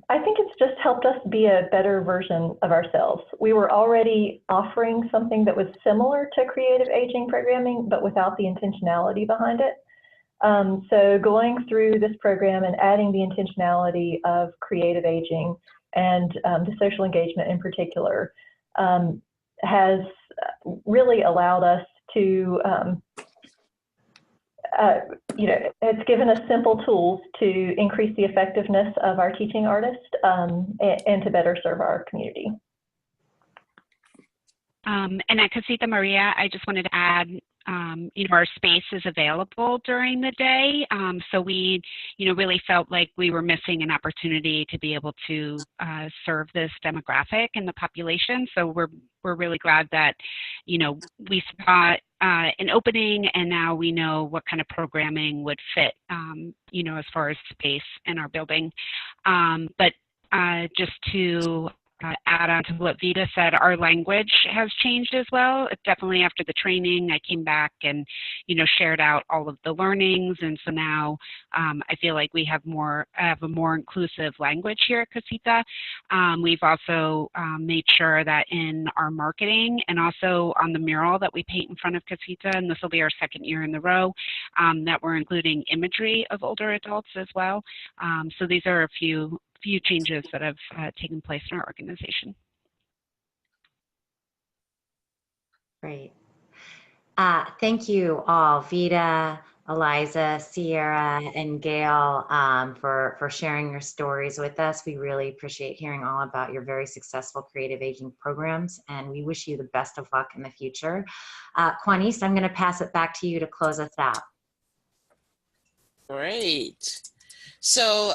I think it's just helped us be a better version of ourselves. We were already offering something that was similar to creative aging programming, but without the intentionality behind it. So going through this program and adding the intentionality of creative aging and the social engagement in particular has really allowed us to it's given us simple tools to increase the effectiveness of our teaching artists and to better serve our community. And at Caseta Maria, I just wanted to add, our space is available during the day. So we, really felt like we were missing an opportunity to be able to serve this demographic and the population. So we're really glad that, we saw an opening, and now we know what kind of programming would fit, as far as space in our building. But just to add on to what Vita said, our language has changed as well. Definitely after the training, I came back and, shared out all of the learnings. And so now I feel like we have a more inclusive language here at Caseta. We've also made sure that in our marketing and also on the mural that we paint in front of Caseta, and this will be our second year in a row, that we're including imagery of older adults as well. So these are a few changes that have taken place in our organization. Great. Thank you all, Vita, Eliza, Sierra, and Gail, for sharing your stories with us. We really appreciate hearing all about your very successful creative aging programs, and we wish you the best of luck in the future. Juanice, I'm going to pass it back to you to close us out. Great. So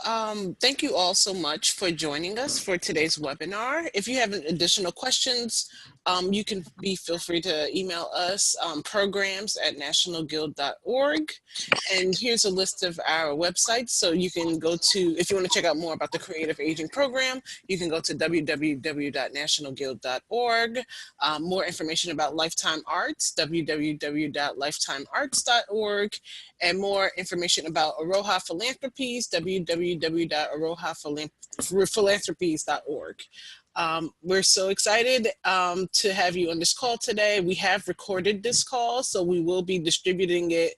thank you all so much for joining us for today's webinar. If you have additional questions, you can feel free to email us programs@nationalguild.org. And here's a list of our websites. So you can go to, if you want to check out more about the Creative Aging Program, you can go to www.nationalguild.org. More information about Lifetime Arts, www.lifetimearts.org. And more information about Aroha Philanthropies, www.arohaphilanthropies.org. We're so excited to have you on this call today. We have recorded this call, so we will be distributing it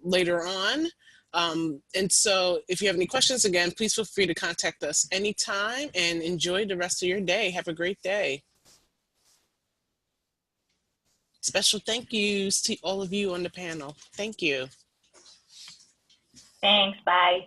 later on. And so if you have any questions, again, please feel free to contact us anytime, and enjoy the rest of your day. Have a great day. Special thank yous to all of you on the panel. Thank you. Thanks, bye.